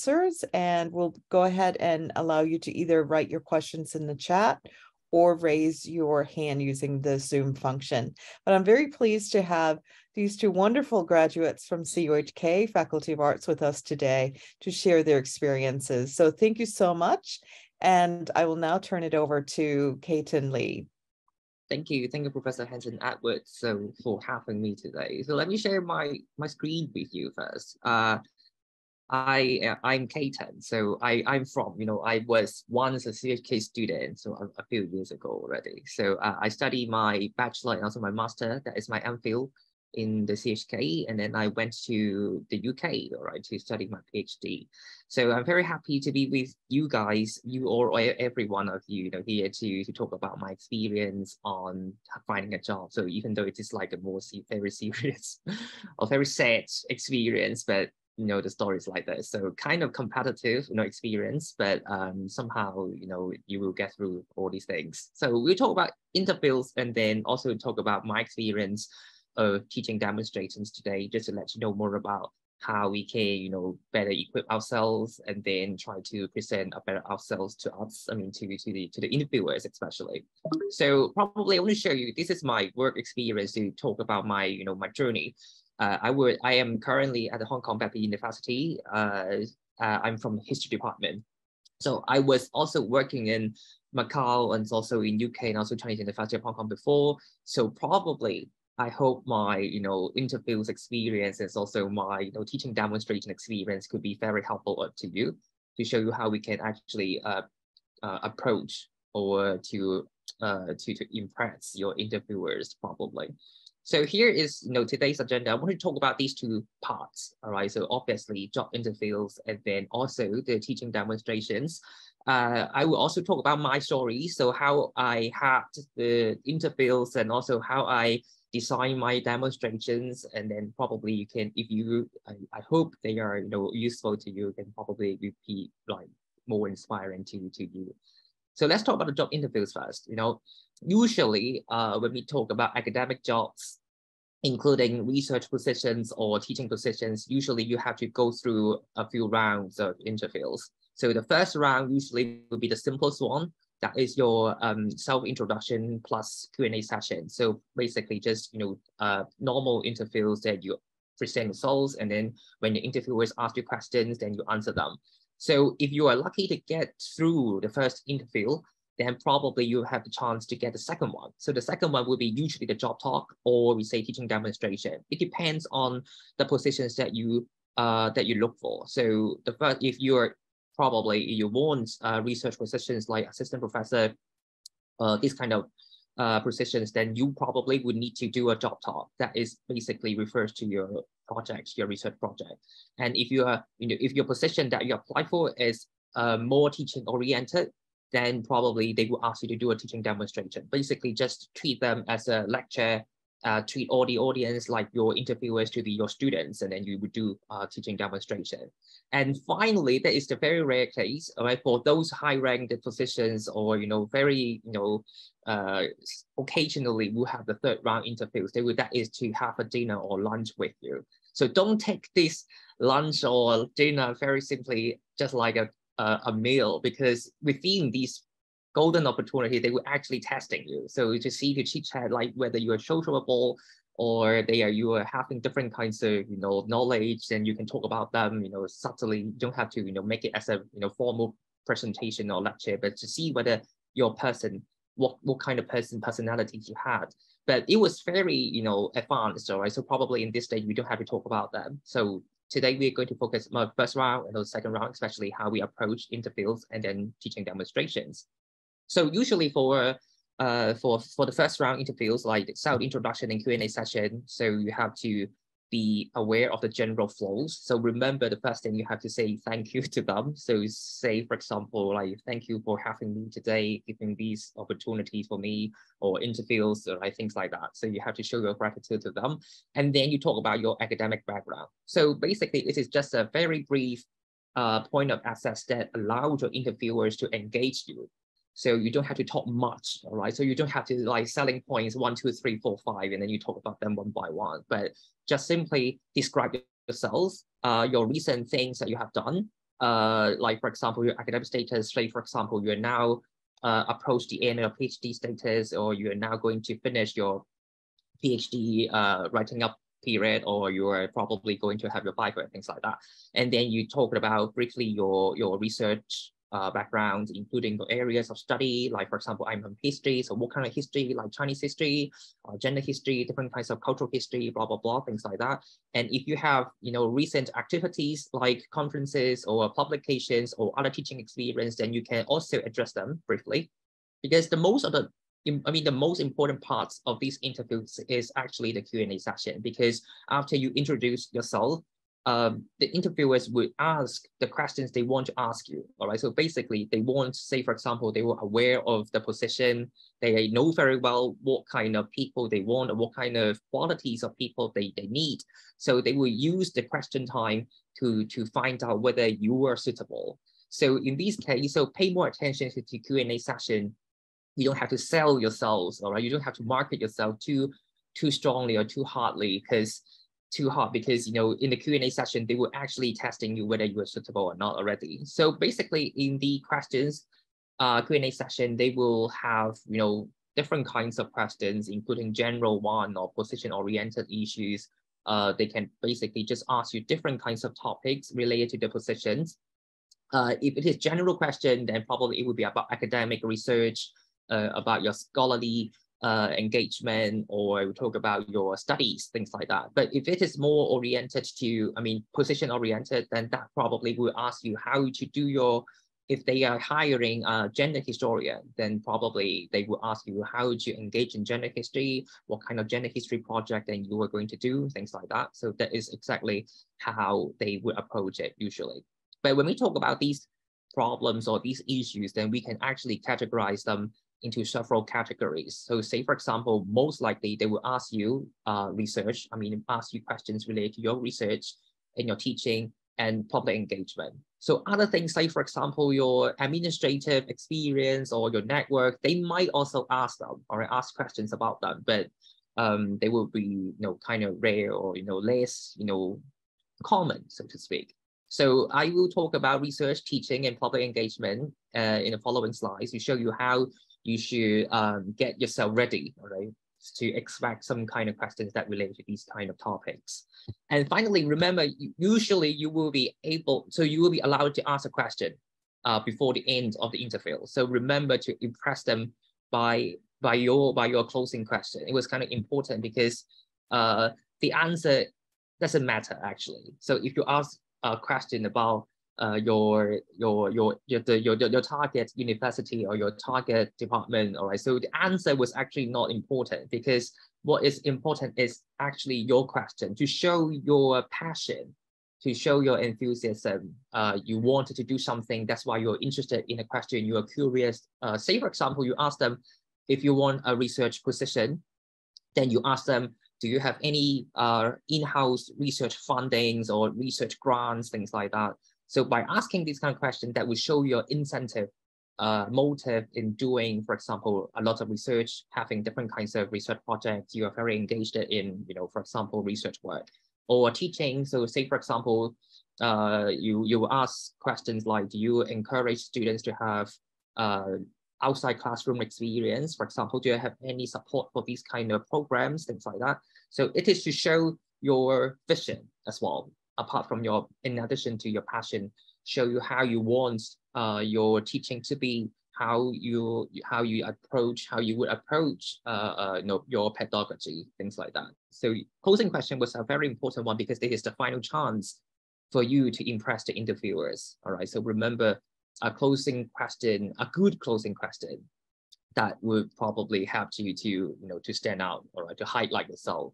answers, and we'll go ahead and allow you to either write your questions in the chat or raise your hand using the Zoom function. But I'm very pleased to have these two wonderful graduates from CUHK Faculty of Arts with us today to share their experiences. So thank you so much. And I will now turn it over to Katon Lee. Thank you, Professor Hanson Edwards, for having me today. So let me share my screen with you first. I'm Katon. So I'm from, I was once a CHK student, so a few years ago already. So I studied my bachelor and also my master, that is my MPhil in the CHK, and then I went to the UK, all right, to study my PhD. So I'm very happy to be with you guys, you or every one of you, here to talk about my experience on finding a job. So even though it is like a very serious or very sad experience, but the story is like this. So kind of competitive, experience, but somehow, you will get through all these things. So we'll talk about interviews and then also talk about my experience of teaching demonstrations today, just to let you know more about how we can, better equip ourselves and then try to present a better ourselves to us, to the interviewers especially. So probably I want to show you, this is my work experience to talk about my, my journey. I am currently at the Hong Kong Baptist University. I'm from the history department. So I was also working in Macau and also in UK and also Chinese University of Hong Kong before. So probably I hope my, interviews experience and also my, teaching demonstration experience could be very helpful to you to show you how we can actually approach or to impress your interviewers probably. So here is, today's agenda. I want to talk about these two parts, all right? So obviously job interviews and then also the teaching demonstrations. I will also talk about my story. So how I had the interviews and also how I design my demonstrations. And then probably you can, I hope they are, useful to you, can probably be like more inspiring to you. So let's talk about the job interviews first. Usually when we talk about academic jobs, including research positions or teaching positions, usually you have to go through a few rounds of interviews. So the first round usually will be the simplest one. That is your self-introduction plus Q&A session. So basically just, normal interviews that you present results, and then when the interviewers ask you questions, then you answer them. So if you are lucky to get through the first interview, then probably you have the chance to get the second one. So the second one will be usually the job talk, or we say teaching demonstration. It depends on the positions that you look for. So the first, if you want research positions like assistant professor, this kind of positions, then you probably would need to do a job talk that is basically refers to your project, your research project. And if you are, if your position that you apply for is more teaching oriented, then probably they will ask you to do a teaching demonstration. Basically, just treat them as a lecture, treat all the audience like your interviewers to be your students, and then you would do teaching demonstration. And finally, there is the very rare case, right, for those high-ranked positions or, very, occasionally will have the third round interviews. That is to have a dinner or lunch with you. So don't take this lunch or dinner very simply just like a meal, because within these golden opportunity, they were actually testing you. So to see, to chit chat, like whether you are sociable or you are having different kinds of, knowledge, and you can talk about them, subtly. You don't have to, make it as a, formal presentation or lecture, but to see whether your person, what kind of personality you had. But it was very, advanced, all right? So probably in this stage, we don't have to talk about them. So today, we're going to focus on the first round and the second round, especially how we approach interviews and then teaching demonstrations. So usually for the first round interviews, like self-introduction and Q&A session, so you have to be aware of the general flows. So remember, the first thing you have to say thank you to them. So say, for example, like, thank you for having me today, giving these opportunities for me, or interviews, or like things like that. So you have to show your gratitude to them. And then you talk about your academic background. So basically, this is just a very brief point of access that allows your interviewers to engage you. So you don't have to talk much, all right? So you don't have to like selling points 1, 2, 3, 4, 5, and then you talk about them one by one, but just simply describe yourselves, your recent things that you have done, like for example, your academic status, say for example, you're now approach the end of PhD status, or you're now going to finish your PhD writing up period, or you're probably going to have your Bible and things like that. And then you talk about briefly your research background, including the areas of study, like for example, I'm from history, so what kind of history, like Chinese history, gender history, different kinds of cultural history, blah, blah, blah, things like that. And if you have, recent activities like conferences or publications or other teaching experience, then you can also address them briefly. Because the most important parts of these interviews is actually the Q&A session, because after you introduce yourself, the interviewers would ask the questions they want to ask you. All right. So basically, they want, say, for example, they were aware of the position. They know very well what kind of people they want, or what kind of qualities of people they need. So they will use the question time to find out whether you are suitable. So in this case, so pay more attention to the Q&A session. You don't have to sell yourselves, all right? You don't have to market yourself too strongly or too hardly, because in the Q&A session, they were actually testing you whether you are suitable or not already. So basically in the questions Q&A session, they will have, different kinds of questions, including general one or position-oriented issues. They can basically just ask you different kinds of topics related to the positions. If it is general question, then probably it would be about academic research, about your scholarly engagement, or we talk about your studies, things like that. But if it is more oriented to, position oriented, then that probably will ask you how to do if they are hiring a gender historian, then probably they will ask you how to engage in gender history, what kind of gender history project then you are going to do, things like that. So that is exactly how they would approach it usually. But when we talk about these problems or these issues, then we can actually categorize them into several categories. So say, for example, most likely they will ask you ask you questions related to your research and your teaching and public engagement. So other things like, for example, your administrative experience or your network, they might also ask them or ask questions about them, but they will be, kind of rare or, less, common, so to speak. So I will talk about research, teaching, and public engagement in the following slides to show you how you should get yourself ready, all right, to expect some kind of questions that relate to these kind of topics. And finally, remember, usually you will be allowed to ask a question before the end of the interview. So remember to impress them by your closing question. It was kind of important because the answer doesn't matter actually. So if you ask a question about your target university or your target department, all right, so the answer was actually not important, because what is important is actually your question, to show your passion, to show your enthusiasm. You wanted to do something, that's why you're interested in a question, you are curious. Say, for example, you ask them if you want a research position, then you ask them, do you have any in-house research fundings or research grants, things like that? So by asking these kind of questions, that will show your incentive, motive in doing, for example, a lot of research, having different kinds of research projects. You are very engaged in, for example, research work or teaching. So say, for example, you ask questions like, do you encourage students to have outside classroom experience? For example, do you have any support for these kind of programs, things like that? So it is to show your vision as well, apart from in addition to your passion, show you how you want your teaching to be, how you would approach your pedagogy, things like that. So closing question was a very important one, because this is the final chance for you to impress the interviewers. All right, so remember, a closing question, a good closing question, that would probably help you to stand out, all right, to highlight yourself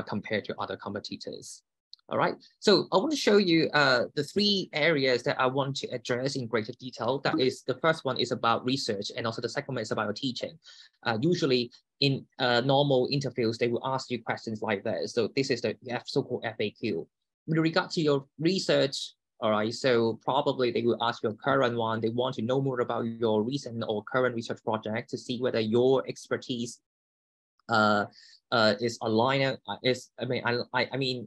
compared to other competitors. All right, so I want to show you the 3 areas that I want to address in greater detail. That is, the first one is about research, and also the second one is about teaching. Usually in normal interviews, they will ask you questions like that. So this is the so-called FAQ. With regard to your research, all right, so probably they will ask your current one. They want to know more about your recent or current research project to see whether your expertise is aligned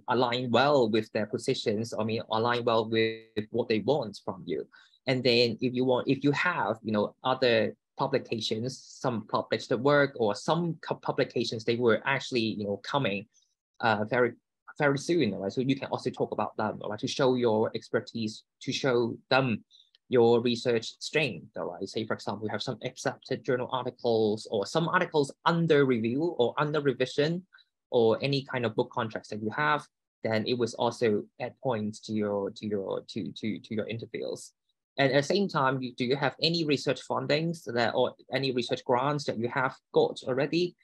align well with their positions. Align well with what they want from you. And then if you have other publications, some published work, or some publications, they were actually coming very soon, right? So you can also talk about them, right? To show your expertise, to show them your research strength, right? Say, for example, you have some accepted journal articles, or some articles under review or under revision, or any kind of book contracts that you have, then it was also add points to your interviews. And at the same time, do you have any research fundings or any research grants that you have got already,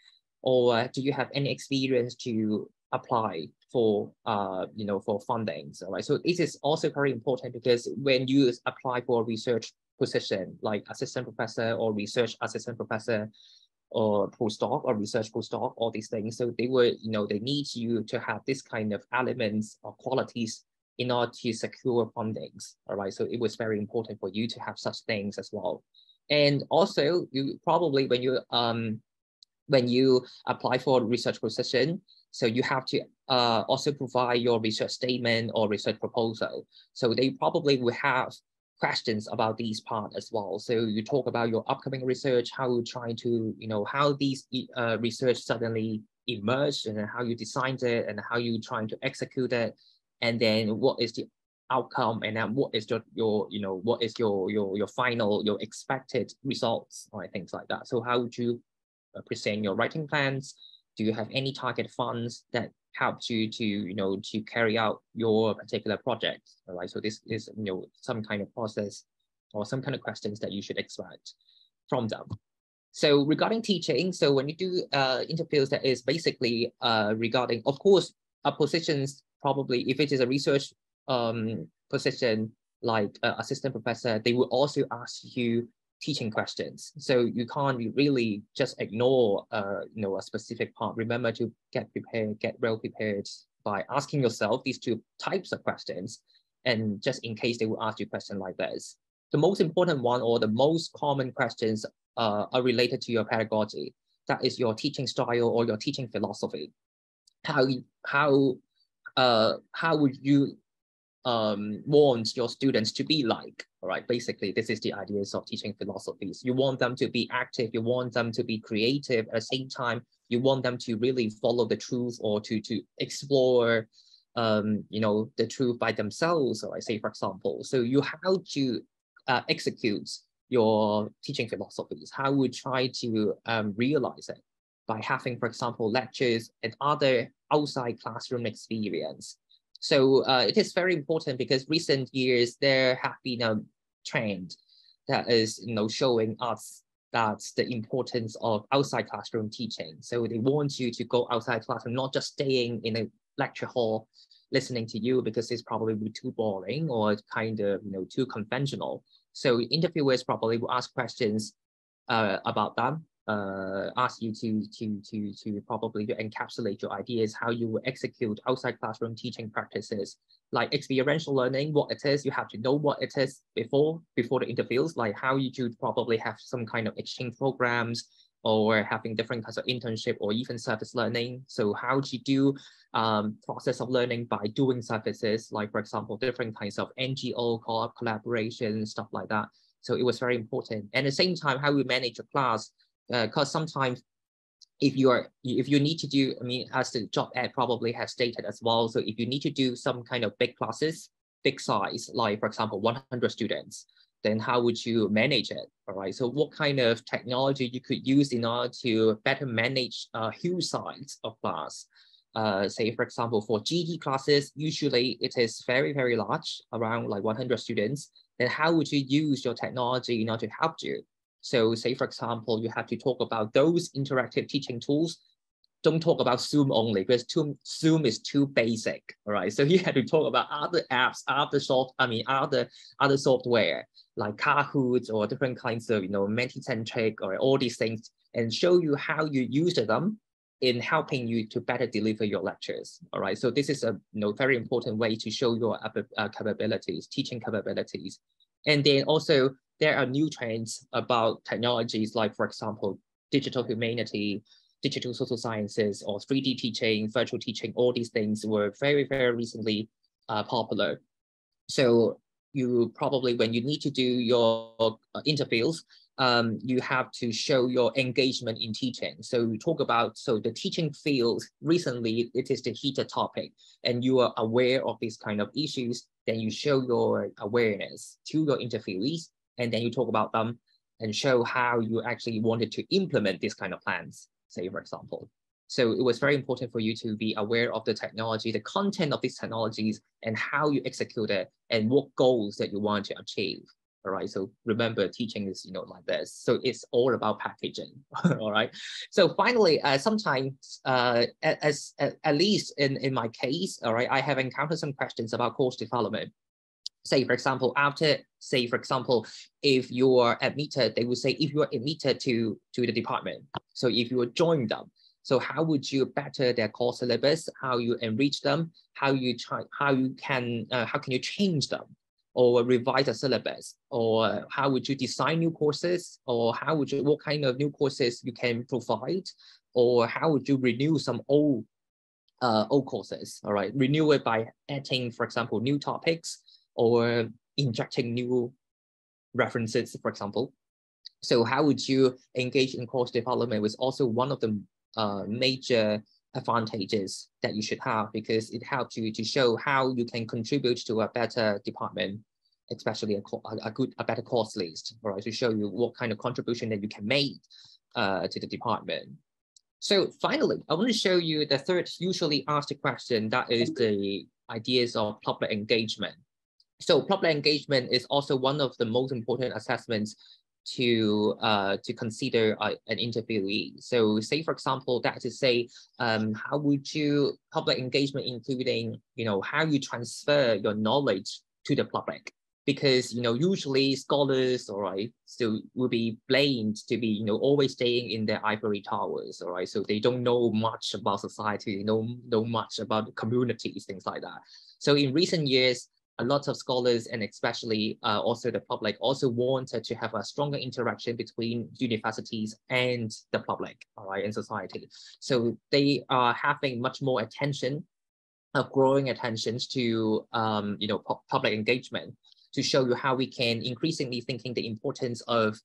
or do you have any experience to apply for for funding? So right, so this is also very important, because when you apply for a research position like assistant professor or research assistant professor or postdoc or research postdoc, all these things, so they need you to have this kind of elements or qualities in order to secure fundings. All right, so it was very important for you to have such things as well. And also, you probably when you apply for a research position, so you have to also provide your research statement or research proposal. So they probably will have questions about these parts as well. So you talk about your upcoming research, how you try to, how these research suddenly emerged, and how you designed it, and how you trying to execute it, and then what is the outcome, and then what is your final, your expected results, or things like that. So how would you present your writing plans? Do you have any target funds that help you to carry out your particular project? All right, so this is some kind of process or some kind of questions that you should expect from them. So regarding teaching, so when you do interviews, that is basically regarding, of course, positions, probably if it is a research position like assistant professor, they will also ask you teaching questions. So you can't really just ignore a specific part. Remember to get prepared, get well prepared by asking yourself these two types of questions, and just in case they will ask you a question like this. The most important one, or the most common questions, are related to your pedagogy. That is your teaching style or your teaching philosophy. How would you want your students to be like? All right, basically, this is the ideas of teaching philosophies. You want them to be active, you want them to be creative. At the same time, you want them to really follow the truth, or to explore the truth by themselves, or I say, for example. So you how to execute your teaching philosophies, how we try to realize it by having, for example, lectures and other outside classroom experience. So it is very important, because recent years there have been a trend that is showing us that's the importance of outside classroom teaching. So they want you to go outside classroom, not just staying in a lecture hall listening to you, because it's probably too boring or kind of too conventional. So interviewers probably will ask questions about them, ask you to probably encapsulate your ideas, how you will execute outside classroom teaching practices, like experiential learning, what it is. You have to know what it is before the interviews, like how you should probably have some kind of exchange programs, or having different kinds of internship, or even service learning. So how to do process of learning by doing services, like, for example, different kinds of NGO collaboration, stuff like that. So it was very important. And at the same time, how we manage a class, because sometimes if you need to do, as the job ad probably has stated as well, so if you need to do some kind of big classes, big size, like, for example, 100 students, then how would you manage it? All right, so what kind of technology you could use in order to better manage huge size of class? Say, for example, for GD classes, usually it is very, very large, around like 100 students. Then how would you use your technology in order to help you? So say, for example, you have to talk about those interactive teaching tools. Don't talk about Zoom only, because Zoom is too basic. All right, so you have to talk about other apps, other software like Kahoot, or different kinds of Menticentric, or all these things, and show you how you use them in helping you to better deliver your lectures. All right, so this is a very important way to show your capabilities, teaching capabilities. And then also there are new trends about technologies, like, for example, digital humanity, digital social sciences or 3D teaching, virtual teaching, all these things were very, very recently popular. So you probably, when you need to do your interviews, you have to show your engagement in teaching. So we talk about, so the teaching field recently, it is the heated topic, and you are aware of these kind of issues, then you show your awareness to your interviewees, and then you talk about them and show how you actually wanted to implement this kind of plans, say, for example. So it was very important for you to be aware of the technology, the content of these technologies, and how you execute it, and what goals that you want to achieve. All right. So remember, teaching is, like this. So it's all about packaging. All right. So finally, sometimes, at least in my case, all right, I have encountered some questions about course development. Say, for example, if you are admitted, they would say, if you are admitted to the department, so if you are joined them, so how would you better their course syllabus, how you enrich them, how can you change them, or revise the syllabus, or how would you design new courses, or what kind of new courses you can provide, or how would you renew some old courses, all right? Renew it by adding, for example, new topics, or injecting new references, for example. So how would you engage in course development was also one of the major advantages that you should have, because it helps you to show how you can contribute to a better department, especially a better course list, right? To show you what kind of contribution that you can make to the department. So finally, I want to show you the third usually asked question, that is the ideas of public engagement. So public engagement is also one of the most important assessments to consider an interviewee. So say, for example, that to say, how would you public engagement, including, how you transfer your knowledge to the public? Because, usually scholars, all right, still will be blamed to be, always staying in their ivory towers, all right? So they don't know much about society, know much about communities, things like that. So in recent years, a lot of scholars, and especially also the public, also wanted to have a stronger interaction between universities and the public, all right, and society. So they are having much more attention, growing attentions to public engagement, to show you how we can increasingly thinking the importance of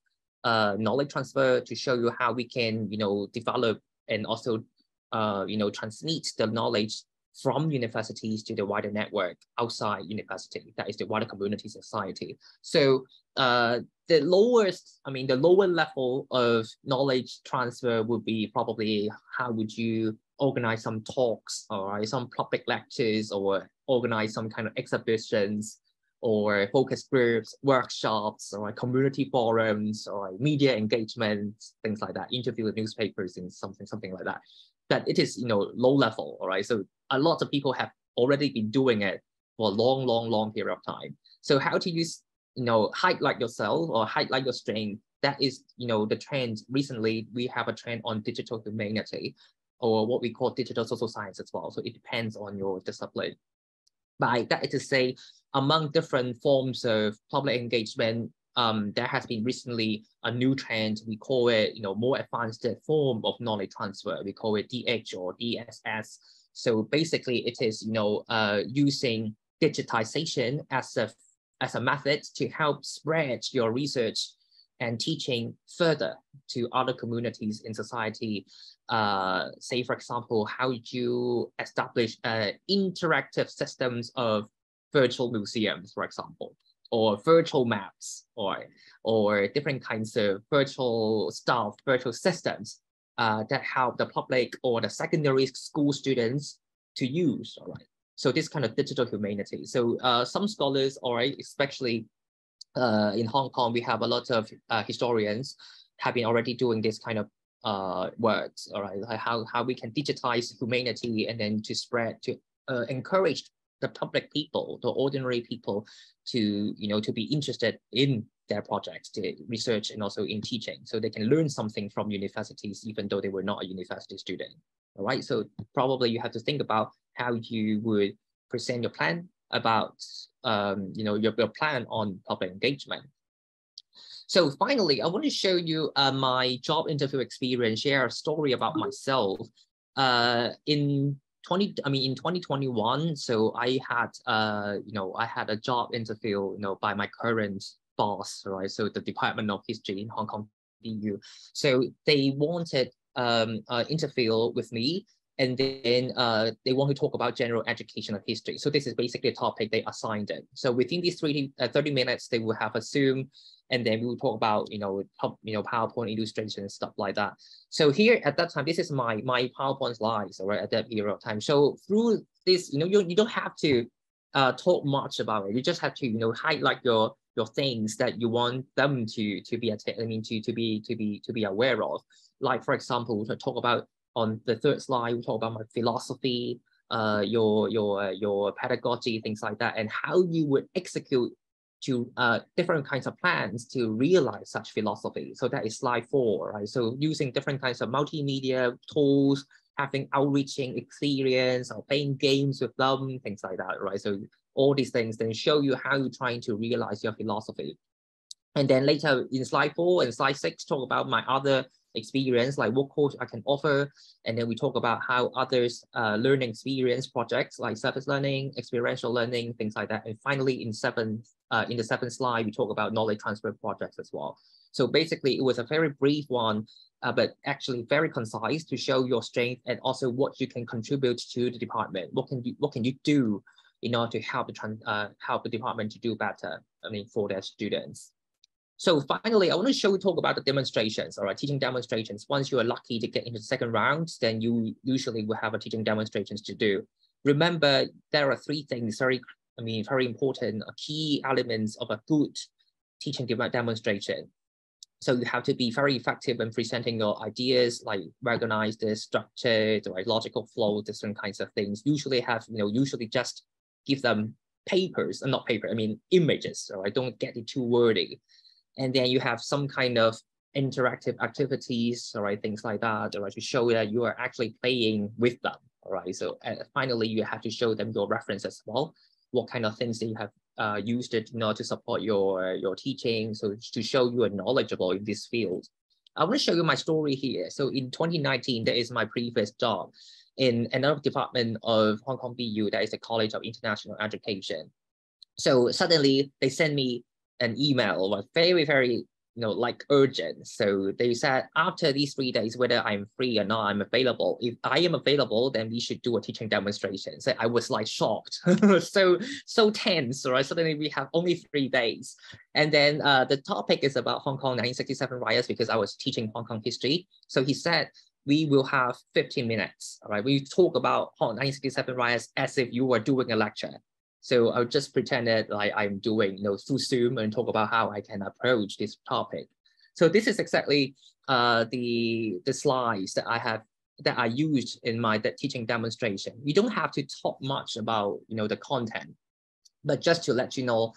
knowledge transfer, to show you how we can develop and also transmit the knowledge from universities to the wider network outside university, that is the wider community society. So the lower level of knowledge transfer would be probably how would you organize some talks, or some public lectures, or organize some kind of exhibitions, or focus groups, workshops, or community forums, or media engagement, things like that, interview with newspapers and something like that. That it is low level, all right? So a lot of people have already been doing it for a long period of time. So how to use highlight yourself or highlight your strength, that is the trend. Recently we have a trend on digital humanity, or what we call digital social science as well. So it depends on your discipline. By that is to say, among different forms of public engagement, there has been recently a new trend. We call it, more advanced form of knowledge transfer. We call it DH or DSS. So basically, it is, using digitization as a method to help spread your research and teaching further to other communities in society. Say, for example, how you establish interactive systems of virtual museums, for example, or virtual maps, or different kinds of virtual stuff, virtual systems that help the public or the secondary school students to use, all right? So this kind of digital humanity. So some scholars, all right, especially in Hong Kong, we have a lot of historians have been already doing this kind of works, all right, like how we can digitize humanity, and then to spread, to encourage the public people, the ordinary people, to to be interested in their projects, to research, and also in teaching, so they can learn something from universities, even though they were not a university student. All right, so probably you have to think about how you would present your plan about your plan on public engagement. So finally, I want to show you my job interview experience, share a story about myself. In 2021, so I had I had a job interview, by my current boss, right? So the Department of History in Hong Kong BU. So they wanted interview with me, and then they want to talk about general education of history. So this is basically a topic they assigned it. So within these 30 minutes, they will have a Zoom, and then we will talk about PowerPoint illustration and stuff like that. So here at that time, this is my PowerPoint slides, right, at that period of time. So through this, you don't have to talk much about it. You just have to highlight your things that you want them to be aware of. Like for example, we'll talk about on the third slide, we'll talk about my philosophy, your pedagogy, things like that, and how you would execute to different kinds of plans to realize such philosophy. So that is slide 4, right? So using different kinds of multimedia tools, having outreaching experience, or playing games with them, things like that, right? So all these things then show you how you're trying to realize your philosophy. And then later in slide 4 and slide 6, talk about my other experience, like what course I can offer. And then we talk about how others learning experience projects like service learning, experiential learning, things like that. And finally, in the seventh slide, we talk about knowledge transfer projects as well. So basically, it was a very brief one, but actually very concise to show your strength and also what you can contribute to the department. What can you do in order to help the department to do better? For their students. So finally, I want to talk about the demonstrations, all right, teaching demonstrations. Once you are lucky to get into the second round, then you usually will have a teaching demonstrations to do. Remember, there are 3 things, very important, key elements of a good teaching demonstration. So you have to be very effective in presenting your ideas, like recognize the structure, the logical flow, different kinds of things. Usually just give them papers, not paper, images, all right, don't get it too wordy. And then you have some kind of interactive activities, all right, things like that, all right, to show that you are actually playing with them, all right. So finally, you have to show them your reference as well, what kind of things that you have used it to support your teaching, so to show you are knowledgeable in this field. I want to show you my story here. So in 2019, that is my previous job in another department of Hong Kong BU, that is the College of International Education. So suddenly they sent me an email, was very, very, urgent. So they said, after these 3 days, whether I'm free or not, I'm available. If I am available, then we should do a teaching demonstration. So I was like shocked, so tense, right? Suddenly we have only 3 days. And then the topic is about Hong Kong 1967 riots, because I was teaching Hong Kong history. So he said, we will have 15 minutes, all right? We talk about Hong Kong 1967 riots as if you were doing a lecture. So I'll just pretend that I'm doing through Zoom and talk about how I can approach this topic. So this is exactly the slides that I used in my teaching demonstration. You don't have to talk much about the content, but just to let you know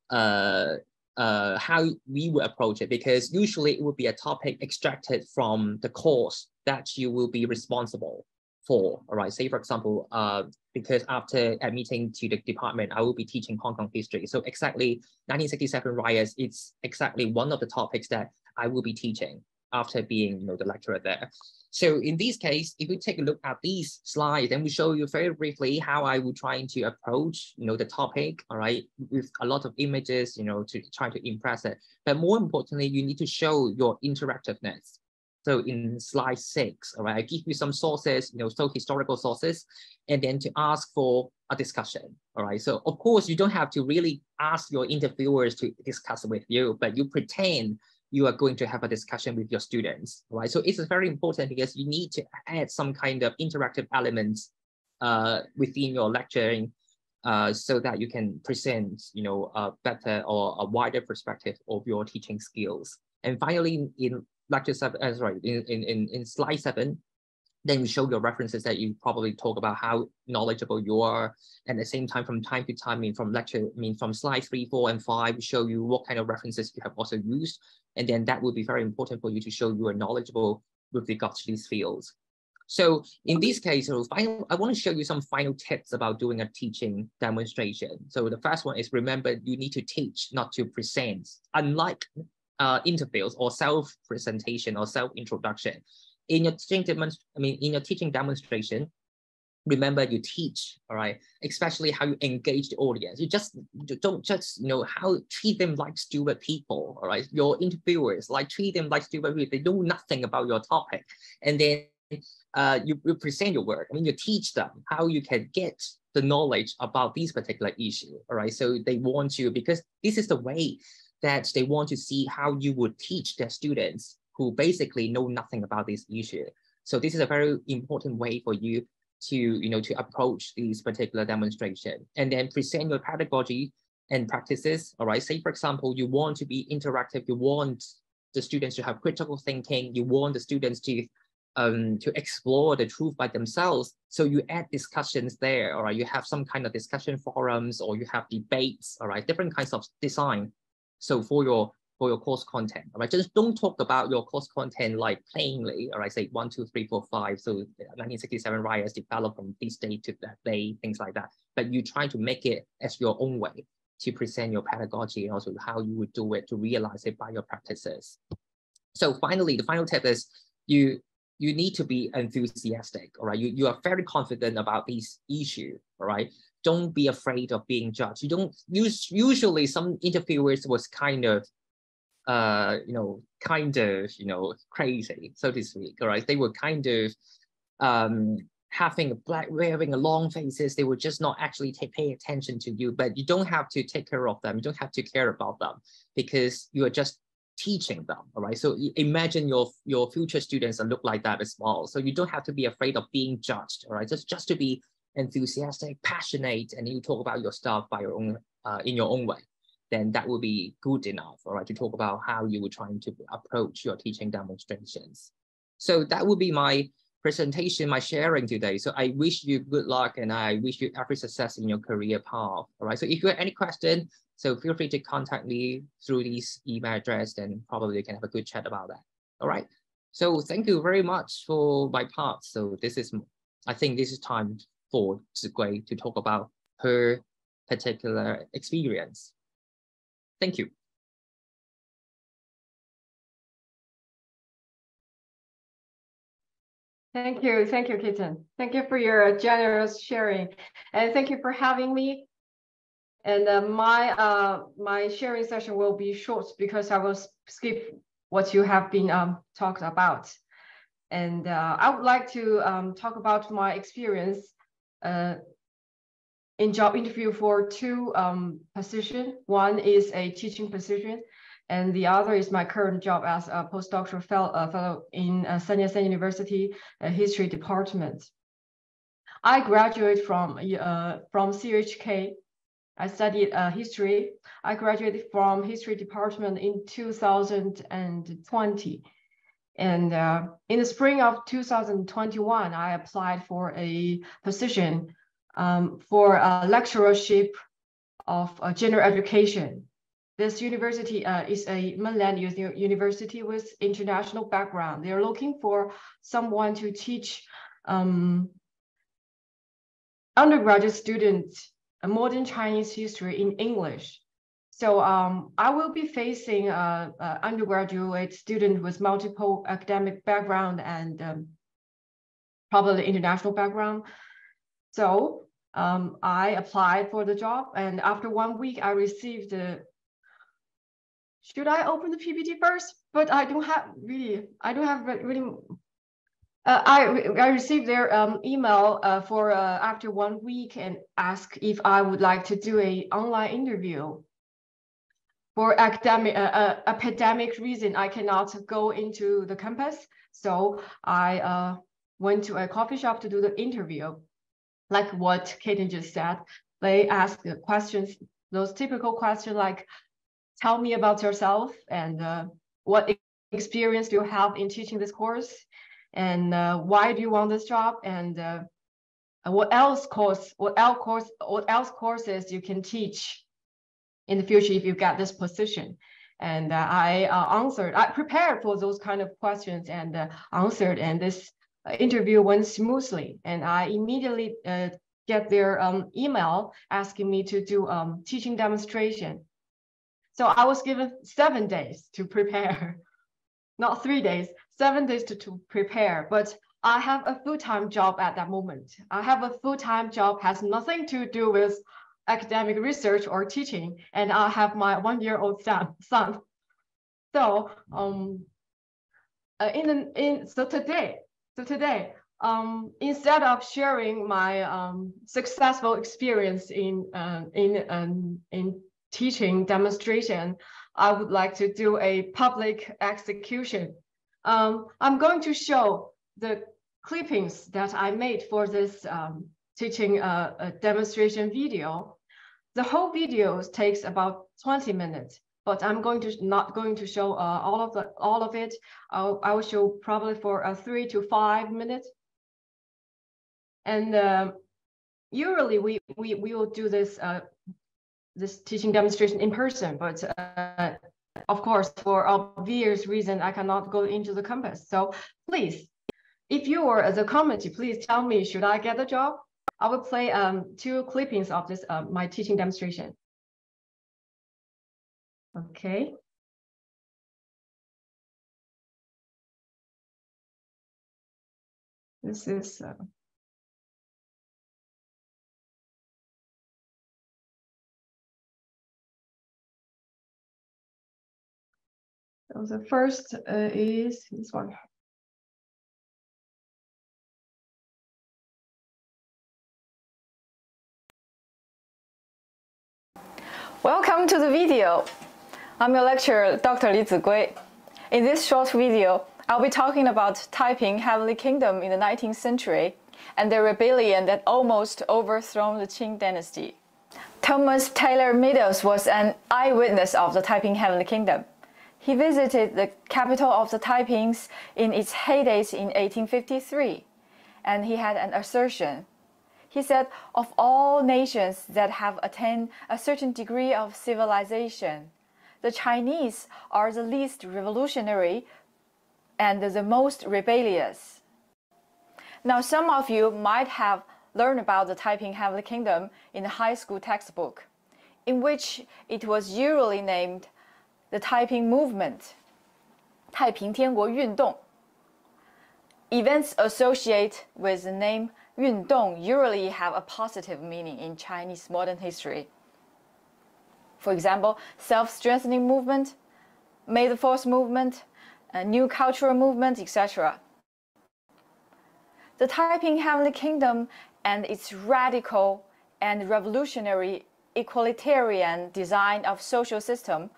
how we will approach it, because usually it will be a topic extracted from the course that you will be responsible for, all right? Say, for example, because after admitting to the department, I will be teaching Hong Kong history. So exactly 1967 riots, it's exactly one of the topics that I will be teaching after being the lecturer there. So in this case, if we take a look at these slides, then we show you very briefly how I will try to approach the topic, all right, with a lot of images, to try to impress it. But more importantly, you need to show your interactiveness. So in slide 6, all right, I give you some sources, so historical sources, and then to ask for a discussion, all right? So of course, you don't have to really ask your interviewers to discuss with you, but you pretend you are going to have a discussion with your students, right? So it's very important because you need to add some kind of interactive elements within your lecturing so that you can present, a better or a wider perspective of your teaching skills. And finally, in lecture 7, in slide 7, then you show your references that you probably talk about how knowledgeable you are. And at the same time to time, from slide 3, 4, and 5, show you what kind of references you have also used. And then that will be very important for you to show you are knowledgeable with regards to these fields. So in this case, I want to show you some final tips about doing a teaching demonstration. So the first one is, remember, you need to teach, not to present. Unlike interviews or self-presentation or self-introduction. In your teaching demonstration, remember you teach, all right, especially how you engage the audience. You don't just how treat them like stupid people, all right. Your interviewers treat them like stupid people. They know nothing about your topic, and then you present your work. You teach them how you can get the knowledge about these particular issue, all right. So they want you, because this is the way that they want to see how you would teach their students who basically know nothing about this issue. So this is a very important way for you to approach these particular demonstration, and then present your pedagogy and practices. All right. Say, for example, you want to be interactive. You want the students to have critical thinking. You want the students to explore the truth by themselves. So you add discussions there. All right. You have some kind of discussion forums, or you have debates. All right. Different kinds of design. So for your course content, all right, just don't talk about your course content plainly, all right, say 1, 2, 3, 4, 5. So 1967 riots developed from this day to that day, things like that. But you try to make it as your own way to present your pedagogy, and also how you would do it to realize it by your practices. So finally, the final tip is you need to be enthusiastic, all right. You are very confident about these issues, all right. Don't be afraid of being judged. You don't usually some interviewers was kind of crazy, so to speak, all right. They were kind of wearing a long faces. They would just not actually pay attention to you, but you don't have to take care of them. You don't have to care about them, because you are just teaching them, all right. So imagine your future students look like that as well. So you don't have to be afraid of being judged, all right. Just to be enthusiastic, passionate, and you talk about your stuff by your own in your own way, then that will be good enough, all right, to talk about how you were trying to approach your teaching demonstrations. So that would be my presentation, my sharing today. So I wish you good luck, and I wish you every success in your career path, all right. So if you have any question, so feel free to contact me through this email address, then probably we can have a good chat about that, all right. So thank you very much for my part. So I think this is time for Zigui to talk about her particular experience. Thank you. Thank you, Katon. Thank you for your generous sharing, and thank you for having me. And my sharing session will be short, because I will skip what you have been talked about. And I would like to talk about my experience in job interview for 2 positions. One is a teaching position, and the other is my current job as a postdoctoral fellow in Sun Yat-Sen University history department. I graduated from CHK. I studied history. I graduated from history department in 2020. And in the spring of 2021, I applied for a position for a lecturership of general education. This university is a mainland university with international background. They're looking for someone to teach undergraduate students modern Chinese history in English. So I will be facing undergraduate student with multiple academic background and probably international background. So I applied for the job, and after 1 week, I received the. Should I open the PPT first? But I don't have really. I received their email for after 1 week and asked if I would like to do an online interview. For academic reason, I cannot go into the campus, so I went to a coffee shop to do the interview. Like what Katon just said, they ask the questions, those typical questions like, tell me about yourself and what experience do you have in teaching this course, and why do you want this job, and what else courses you can teach in the future if you get this position. And I prepared for those kind of questions and answered, and this interview went smoothly. And I immediately get their email asking me to do teaching demonstration. So I was given 7 days to prepare, not 3 days, 7 days to prepare. But I have a full-time job at that moment. I have a full-time job, has nothing to do with academic research or teaching, and I have my 1-year-old son. So today, instead of sharing my successful experience in teaching demonstration, I would like to do a public execution. I'm going to show the clippings that I made for this teaching demonstration video. The whole video takes about 20 minutes, but I'm not going to show all of it. I will show probably for 3 to 5 minutes. And usually we will do this this teaching demonstration in person, but of course, for obvious reason, I cannot go into the campus. So please, if you are the committee, please tell me, should I get the job? I will play 2 clippings of this my teaching demonstration. Okay. This is so the first is this one. Welcome to the video. I'm your lecturer, Dr. Li Zigui. In this short video, I'll be talking about Taiping Heavenly Kingdom in the 19th century and the rebellion that almost overthrew the Qing dynasty. Thomas Taylor Meadows was an eyewitness of the Taiping Heavenly Kingdom. He visited the capital of the Taipings in its heydays in 1853, and he had an assertion. He said, of all nations that have attained a certain degree of civilization, the Chinese are the least revolutionary and the most rebellious. Now, some of you might have learned about the Taiping Heavenly Kingdom in the high school textbook, in which it was usually named the Taiping Movement, 太平天国运动. Events associated with the name 运动 usually have a positive meaning in Chinese modern history. For example, self-strengthening movement, May the 4th movement, a new cultural movement, etc. The Taiping Heavenly Kingdom and its radical and revolutionary equalitarian design of social system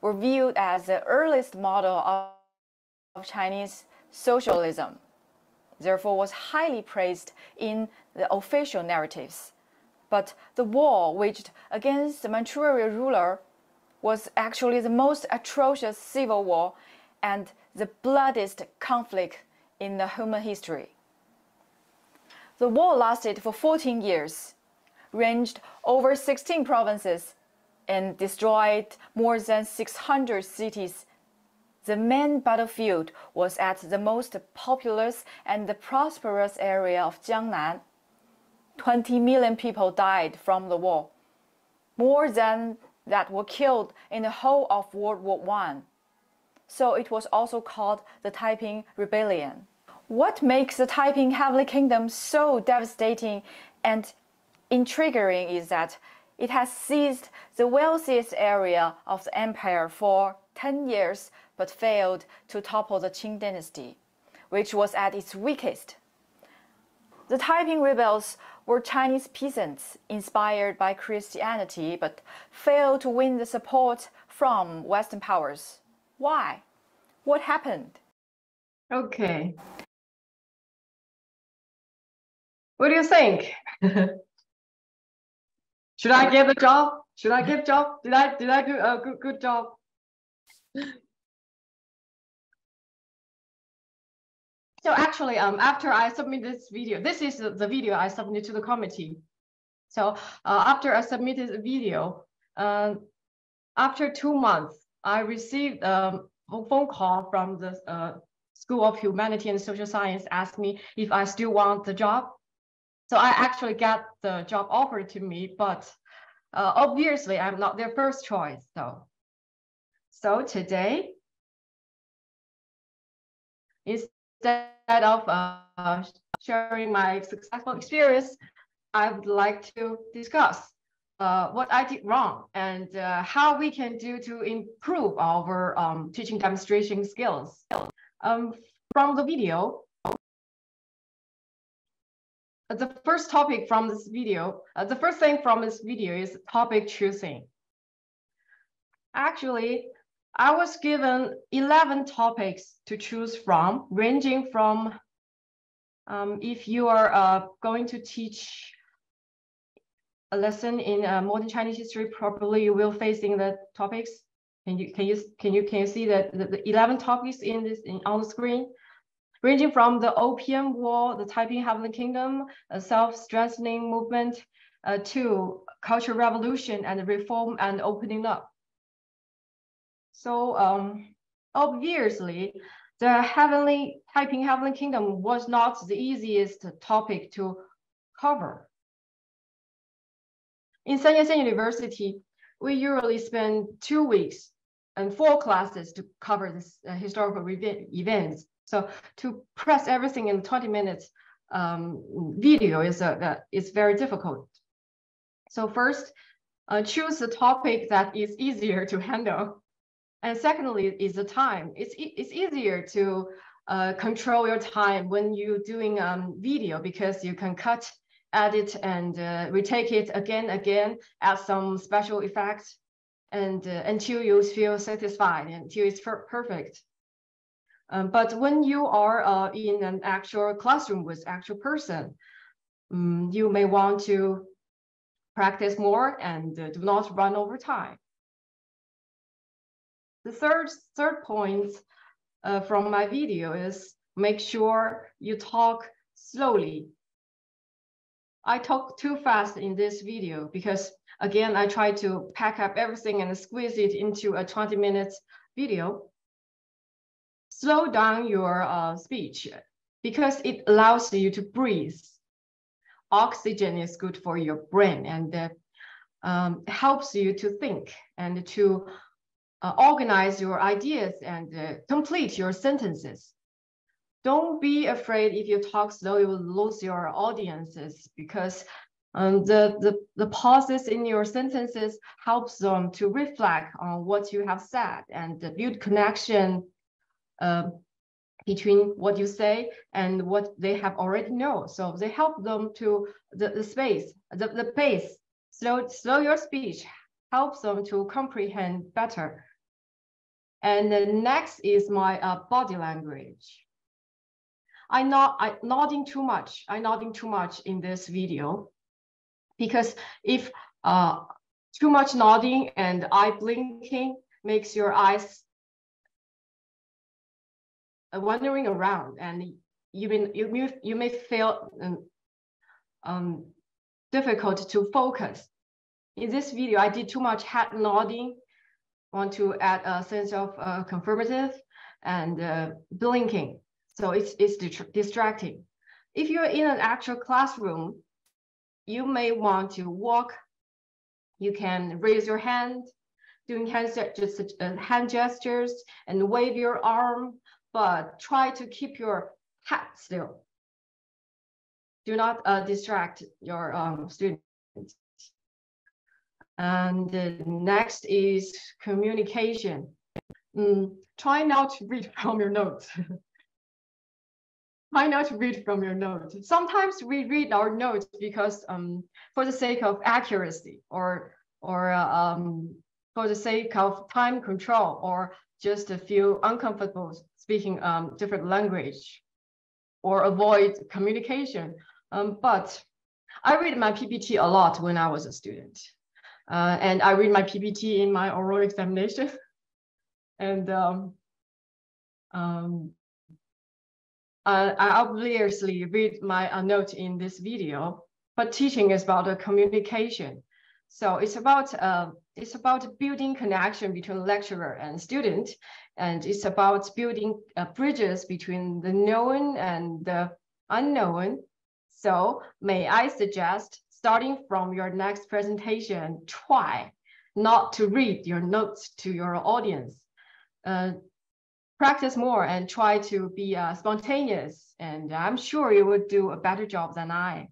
were viewed as the earliest model of Chinese socialism, therefore was highly praised in the official narratives. But the war waged against the Manchurian ruler was actually the most atrocious civil war and the bloodiest conflict in the human history. The war lasted for 14 years, ranged over 16 provinces, and destroyed more than 600 cities. The main battlefield was at the most populous and prosperous area of Jiangnan. 20 million people died from the war, more than that were killed in the whole of World War I. So it was also called the Taiping Rebellion. What makes the Taiping Heavenly Kingdom so devastating and intriguing is that it has seized the wealthiest area of the empire for 10 years but failed to topple the Qing dynasty, which was at its weakest. The Taiping rebels were Chinese peasants inspired by Christianity but failed to win the support from Western powers. Why? What happened? Okay. What do you think? Should I get the job? Should I get job? Did I do a good job? So actually, after I submit this video, this is the video I submitted to the committee. So after I submitted the video, after 2 months, I received a phone call from the School of Humanity and Social Science, asked me if I still want the job. So I actually got the job offered to me, but obviously I'm not their first choice. So So today, instead of sharing my successful experience, I would like to discuss what I did wrong and how we can do to improve our teaching demonstration skills. From the video, the first topic from this video, the first thing from this video is topic choosing. Actually, I was given 11 topics to choose from, ranging from if you are going to teach a lesson in modern Chinese history properly, you will facing the topics. Can you see that the 11 topics on the screen, ranging from the Opium War, the Taiping Heavenly Kingdom, a self-strengthening movement, to Cultural Revolution and reform and opening up. So obviously, the Taiping Heavenly Kingdom was not the easiest topic to cover. In Sun Yat-sen University, we usually spend 2 weeks and 4 classes to cover this historical events. So to press everything in 20 minutes video is very difficult. So first, choose a topic that is easier to handle. And secondly, is the time. It's easier to control your time when you're doing video, because you can cut, edit, and retake it again, add some special effects, and until you feel satisfied, until it's perfect. But when you are in an actual classroom with actual person, you may want to practice more and do not run over time. The third point from my video is make sure you talk slowly. I talk too fast in this video because, again, I try to pack up everything and squeeze it into a 20 minutes video. Slow down your speech because it allows you to breathe. Oxygen is good for your brain and helps you to think and to organize your ideas and complete your sentences. Don't be afraid if you talk slow, you will lose your audiences, because the pauses in your sentences helps them to reflect on what you have said and build connection between what you say and what they have already know. So they help them to the pace, slow your speech helps them to comprehend better. And the next is my body language. I'm nodding too much in this video, because if too much nodding and eye blinking makes your eyes wandering around, and you may feel difficult to focus. In this video, I did too much head nodding. Want to add a sense of confirmative and blinking. So it's distracting. If you're in an actual classroom, you may want to walk. You can raise your hand, doing hand gestures and wave your arm, but try to keep your head still. Do not distract your students. And next is communication. Try not to read from your notes. Try not to read from your notes. Sometimes we read our notes because for the sake of accuracy or for the sake of time control, or just to feel uncomfortable speaking different language or avoid communication. But I read my PPT a lot when I was a student. And I read my PPT in my oral examination. And I obviously read my note in this video, but teaching is about communication. So it's about building connection between lecturer and student, and it's about building bridges between the known and the unknown. So may I suggest, starting from your next presentation, try not to read your notes to your audience. practice more and try to be spontaneous, and I'm sure you would do a better job than I.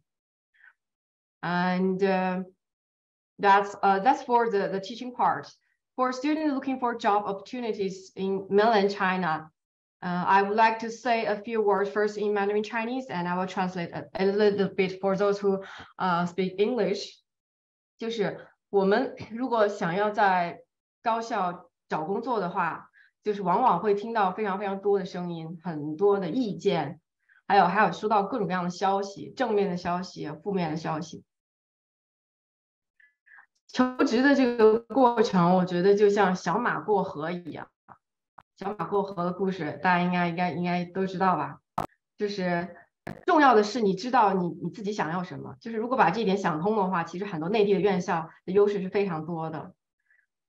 And that's for the teaching part. For students looking for job opportunities in mainland China, I would like to say a few words first in Mandarin Chinese, and I will translate a little bit for those who speak English. 就是我们如果想要在高校找工作的话，就是往往会听到非常非常多的声音，很多的意见，还有收到各种各样的消息，正面的消息，负面的消息。求职的这个过程，我觉得就像小马过河一样。小马过河的故事，大家应该都知道吧？就是重要的是你知道你自己想要什么。就是如果把这一点想通的话，其实很多内地的院校的优势是非常多的。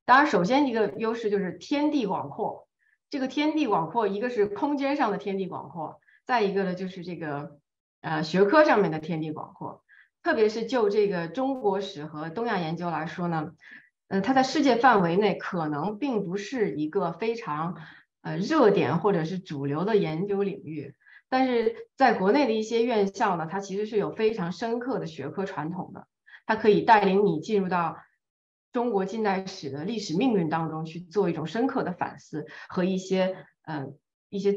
当然，首先一个优势就是天地广阔。这个天地广阔，一个是空间上的天地广阔，再一个呢就是这个学科上面的天地广阔。特别是就这个中国史和东亚研究来说呢，它在世界范围内可能并不是一个非常热点或者是主流的研究领域，但是在国内的一些院校呢，它其实是有非常深刻的学科传统的，它可以带领你进入到中国近代史的历史命运当中去做一种深刻的反思，和一些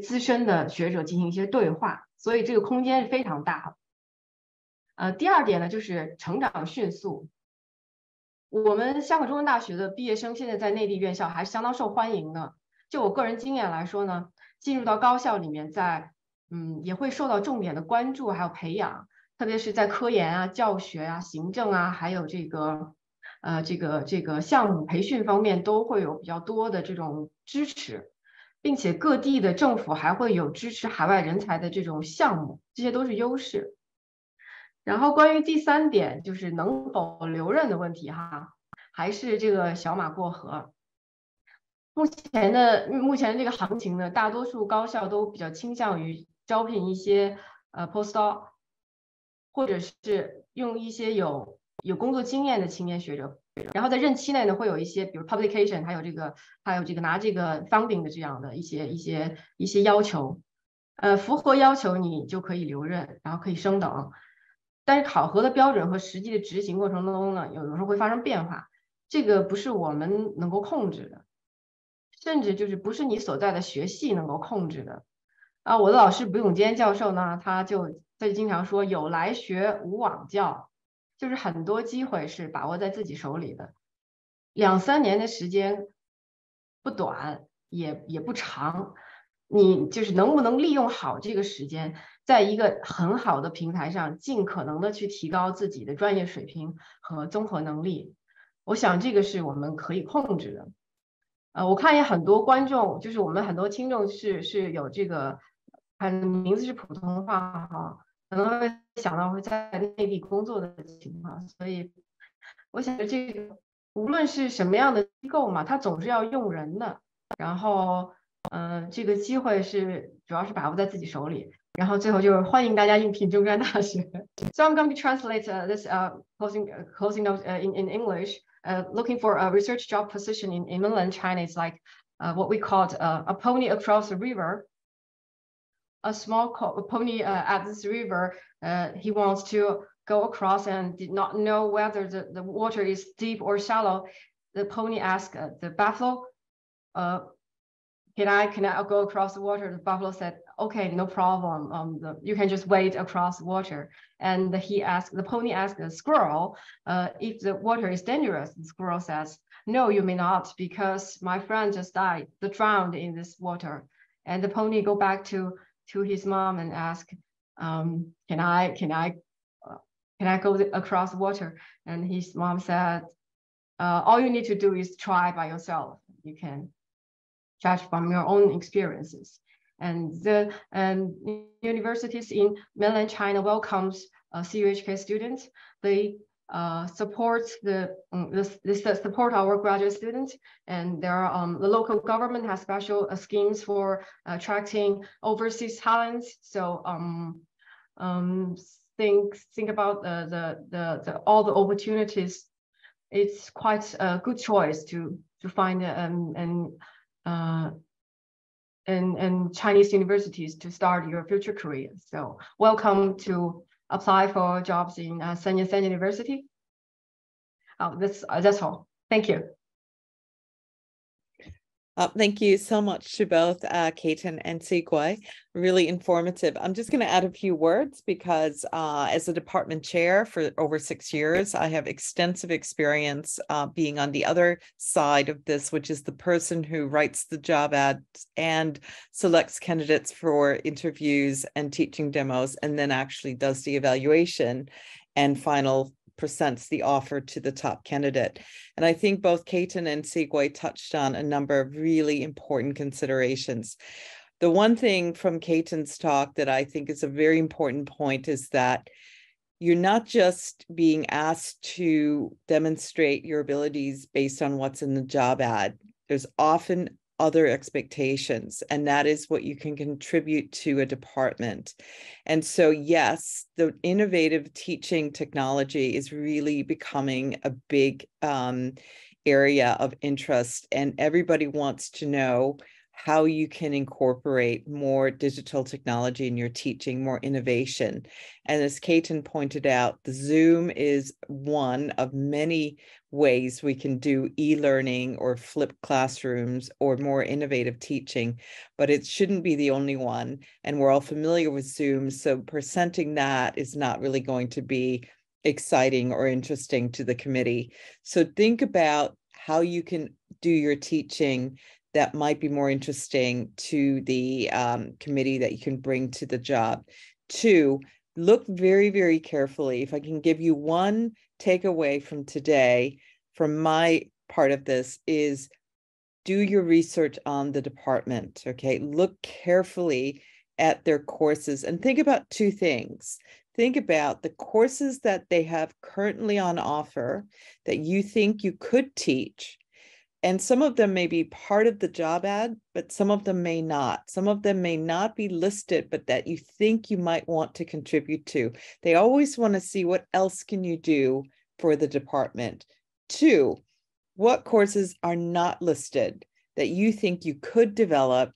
资深的学者进行一些对话，所以这个空间是非常大的。第二点呢，就是成长迅速。我们香港中文大学的毕业生现在在内地院校还是相当受欢迎的。就我个人经验来说呢，进入到高校里面也会受到重点的关注还有培养，特别是在科研啊、教学啊、行政啊，还有这个项目培训方面都会有比较多的这种支持，并且各地的政府还会有支持海外人才的这种项目，这些都是优势。然后关于第三点，就是能否留任的问题哈，还是这个小马过河。目前这个行情呢，大多数高校都比较倾向于招聘一些postdoc， 或者是用一些有工作经验的青年学者。然后在任期内呢，会有一些比如 publication， 还有这个拿这个 funding 的这样的一些要求。符合要求你就可以留任，然后可以升等。但是考核的标准和实际的执行过程中呢，有时候会发生变化，这个不是我们能够控制的，甚至就是不是你所在的学系能够控制的。我的老师卜永坚教授呢，他就经常说有来学无往教，就是很多机会是把握在自己手里的。2-3年的时间不短，也不长。你就是能不能利用好这个时间，在一个很好的平台上，尽可能的去提高自己的专业水平和综合能力。我想这个是我们可以控制的。我看也很多观众，就是我们很多听众是有这个，名字是普通话哈，可能会想到会在内地工作的情况，所以我想这个无论是什么样的机构嘛，它总是要用人的，然后。这个机会主要是把握在自己手里，然后最后就是欢迎大家应聘中山大学。So I'm going to translate this closing note in English. Looking for a research job position in mainland China is like what we called a pony across the river. A small pony at this river, he wants to go across and did not know whether the water is deep or shallow. The pony asked the buffalo, can I go across the water? The buffalo said, okay, no problem. You can just wade across the water. And the pony asked the squirrel, if the water is dangerous. The squirrel says, no, you may not, because my friend just drowned in this water. And the pony go back to his mom and ask, can I go across the water? And his mom said, all you need to do is try by yourself. You can judge from your own experiences. And the universities in mainland China welcomes CUHK students. They support support our graduate students, and the local government has special schemes for attracting overseas talents. So think about all the opportunities. It's quite a good choice to find Chinese universities to start your future career. So welcome to apply for jobs in Yat-Sen University. That's all. Thank you. Thank you so much to both Katon and Zigui. Really informative. I'm just going to add a few words because as a department chair for over 6 years, I have extensive experience being on the other side of this, which is the person who writes the job ads and selects candidates for interviews and teaching demos, and then actually does the evaluation and final presents the offer to the top candidate. And I think both Katon and Zigui touched on a number of really important considerations. The one thing from Katon's talk that I think is a very important point is that you're not just being asked to demonstrate your abilities based on what's in the job ad. There's often other expectations, and that is what you can contribute to a department. And so, yes, the innovative teaching technology is really becoming a big area of interest, and everybody wants to know how you can incorporate more digital technology in your teaching, more innovation. And as Katon pointed out, the Zoom is one of many ways we can do e-learning or flipped classrooms or more innovative teaching, but it shouldn't be the only one. And we're all familiar with Zoom, so presenting that is not really going to be exciting or interesting to the committee. So think about how you can do your teaching that might be more interesting to the committee that you can bring to the job. 2, look very, very carefully. If I can give you one takeaway from today, from my part of this, is do your research on the department, okay? Look carefully at their courses and think about 2 things. Think about the courses that they have currently on offer that you think you could teach. And some of them may be part of the job ad, but some of them may not. Some of them may not be listed, but that you think you might want to contribute to. They always want to see what else can you do for the department. 2, what courses are not listed that you think you could develop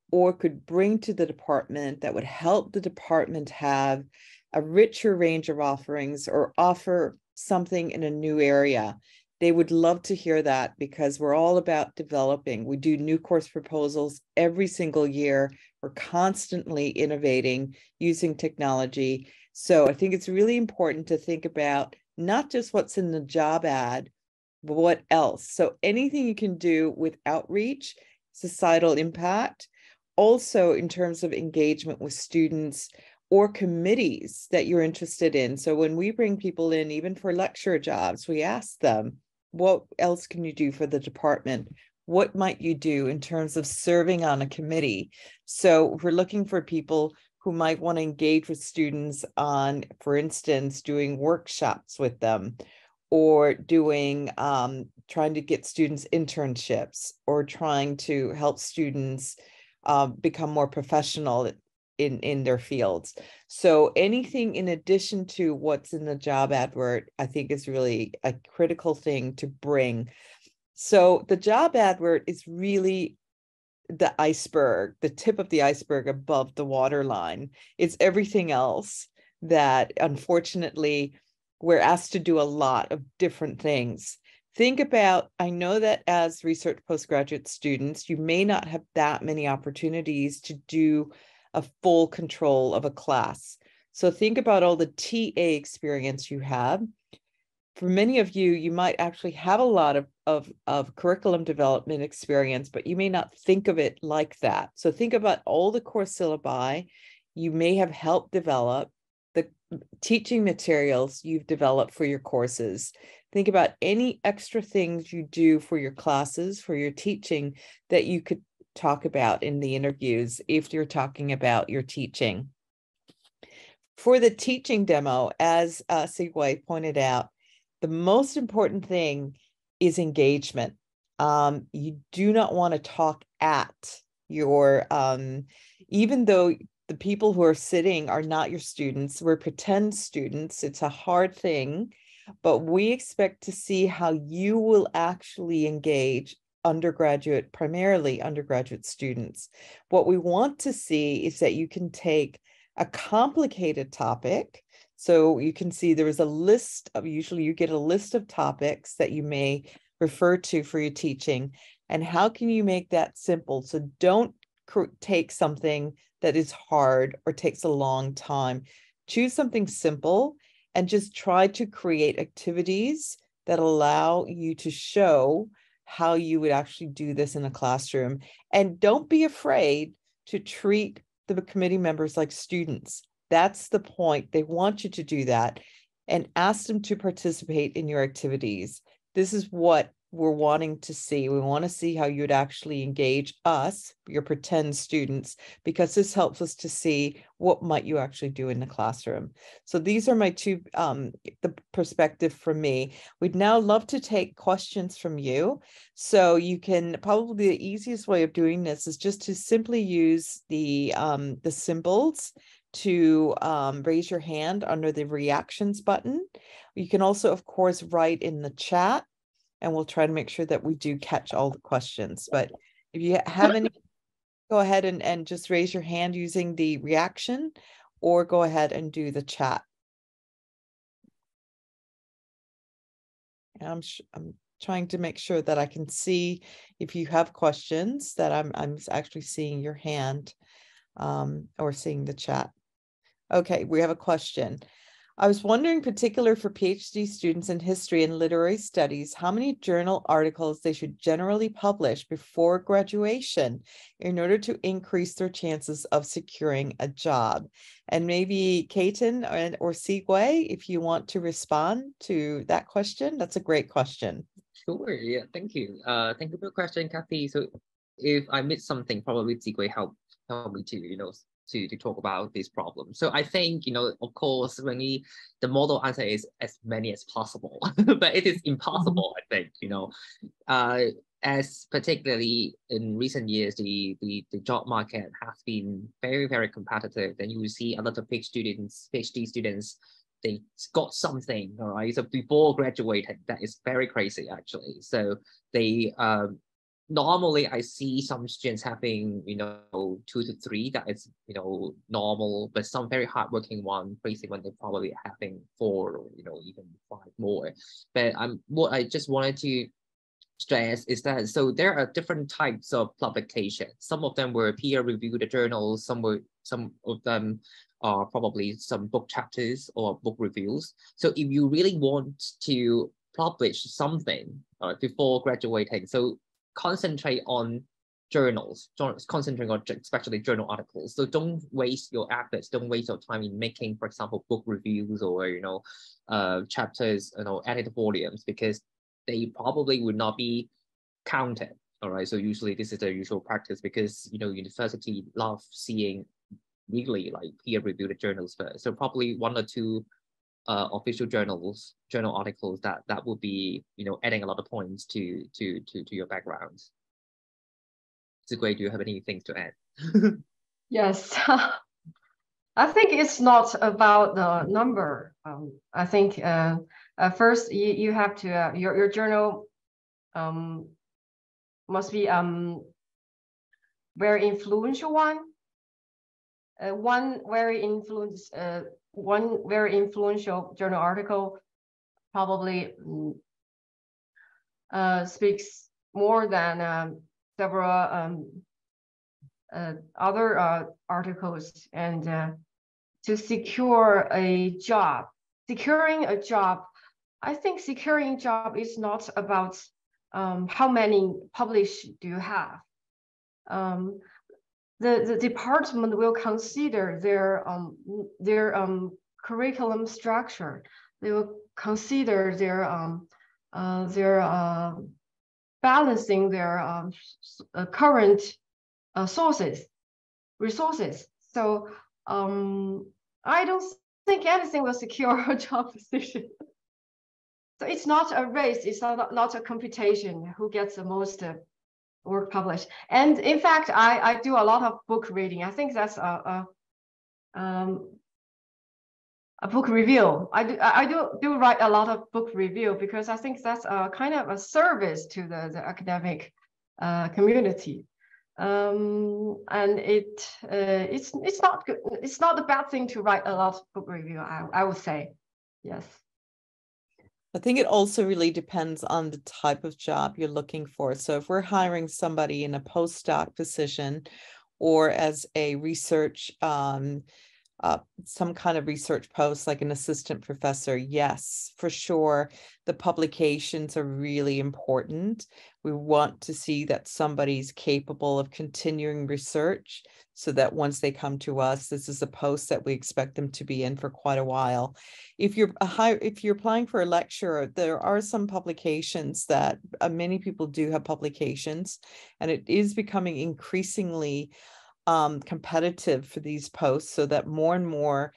or could bring to the department that would help the department have a richer range of offerings or offer something in a new area. They would love to hear that because we're all about developing. We do new course proposals every single year. We're constantly innovating using technology. So I think it's really important to think about not just what's in the job ad, but what else. So anything you can do with outreach, societal impact, also in terms of engagement with students or committees that you're interested in. So when we bring people in, even for lecturer jobs, we ask them, what else can you do for the department? What might you do in terms of serving on a committee? So we're looking for people who might want to engage with students on, for instance, doing workshops with them, or doing, trying to get students internships, or trying to help students become more professional in their fields. So anything in addition to what's in the job advert, I think is really a critical thing to bring. So the job advert is really the iceberg, the tip of the iceberg above the waterline. It's everything else that, unfortunately, we're asked to do a lot of different things. Think about, I know that as research postgraduate students, you may not have that many opportunities to do a full control of a class. So think about all the TA experience you have. For many of you, you might actually have a lot of curriculum development experience, but you may not think of it like that. So think about all the course syllabi you may have helped develop, the teaching materials you've developed for your courses. Think about any extra things you do for your classes, for your teaching, that you could talk about in the interviews if you're talking about your teaching. For the teaching demo, as Zigui pointed out, the most important thing is engagement. You do not want to talk at your, even though the people who are sitting are not your students, we're pretend students, it's a hard thing, but we expect to see how you will actually engage primarily undergraduate students. What we want to see is that you can take a complicated topic. So you can see there is a list of, usually you get a list of topics that you may refer to for your teaching. And how can you make that simple? So don't take something that is hard or takes a long time. Choose something simple and just try to create activities that allow you to show how you would actually do this in a classroom. And don't be afraid to treat the committee members like students. That's the point. They want you to do that, and ask them to participate in your activities. This is what we're wanting to see. We want to see how you'd actually engage us, your pretend students, because this helps us to see what might you actually do in the classroom. So these are my two, the perspective from me. We'd now love to take questions from you. So you can, probably the easiest way of doing this is just to simply use the symbols to raise your hand under the reactions button. You can also, of course, write in the chat, and we'll try to make sure that we do catch all the questions. But if you have any, go ahead and just raise your hand using the reaction, or go ahead and do the chat. And I'm trying to make sure that I can see if you have questions, that I'm actually seeing your hand or seeing the chat. Okay, we have a question. I was wondering, particular for PhD students in history and literary studies, how many journal articles they should generally publish before graduation in order to increase their chances of securing a job. And maybe Katon or Zigui, if you want to respond to that question, that's a great question. Sure, yeah, thank you. Thank you for the question, Kathy. So if I missed something, probably Zigui help me to, to talk about this problem. So I think, of course, the model answer is as many as possible, but it is impossible, I think, as particularly in recent years, the job market has been very, very competitive. Then you will see a lot of PhD students, they got something, all right? So before graduating, that is very crazy, actually. So they, normally, I see some students having, 2 to 3. That is, normal. But some very hardworking one, crazy one, they're probably having 4 or, even 5 more. But what I just wanted to stress is that, so there are different types of publications. Some of them were peer-reviewed journals. Some of them are probably some book chapters or book reviews. So if you really want to publish something before graduating, so concentrate on journals, concentrate on especially journal articles. So don't waste your efforts, don't waste your time in making, for example, book reviews or, chapters, edited volumes, because they probably would not be counted. All right. So usually this is the usual practice, because, university love seeing really like peer-reviewed journals first. So probably 1 or 2 official journal articles that would be, adding a lot of points to your background. Zigui, do you have anything to add? Yes, I think it's not about the number. I think first you have to your journal must be very influential one. One very influential journal article probably speaks more than several other articles. And to secure a job, I think securing a job is not about how many published do you have. The department will consider their curriculum structure. They will consider their balancing their current resources. So I don't think anything will secure a job position. So it's not a race. It's not a competition who gets the most work published. And in fact, I do a lot of book reading. I think that's a book review. I do write a lot of book review, because I think that's a kind of a service to the academic community. And it's not good. It's not a bad thing to write a lot of book review, I would say. Yes. I think it also really depends on the type of job you're looking for. So if we're hiring somebody in a postdoc position or as a research, some kind of research post like an assistant professor, yes, for sure, the publications are really important. We want to see that somebody's capable of continuing research so that once they come to us, this is a post that we expect them to be in for quite a while. If you're applying for a lecturer, there are some publications that many people do have publications, and it is becoming increasingly competitive for these posts, so that more and more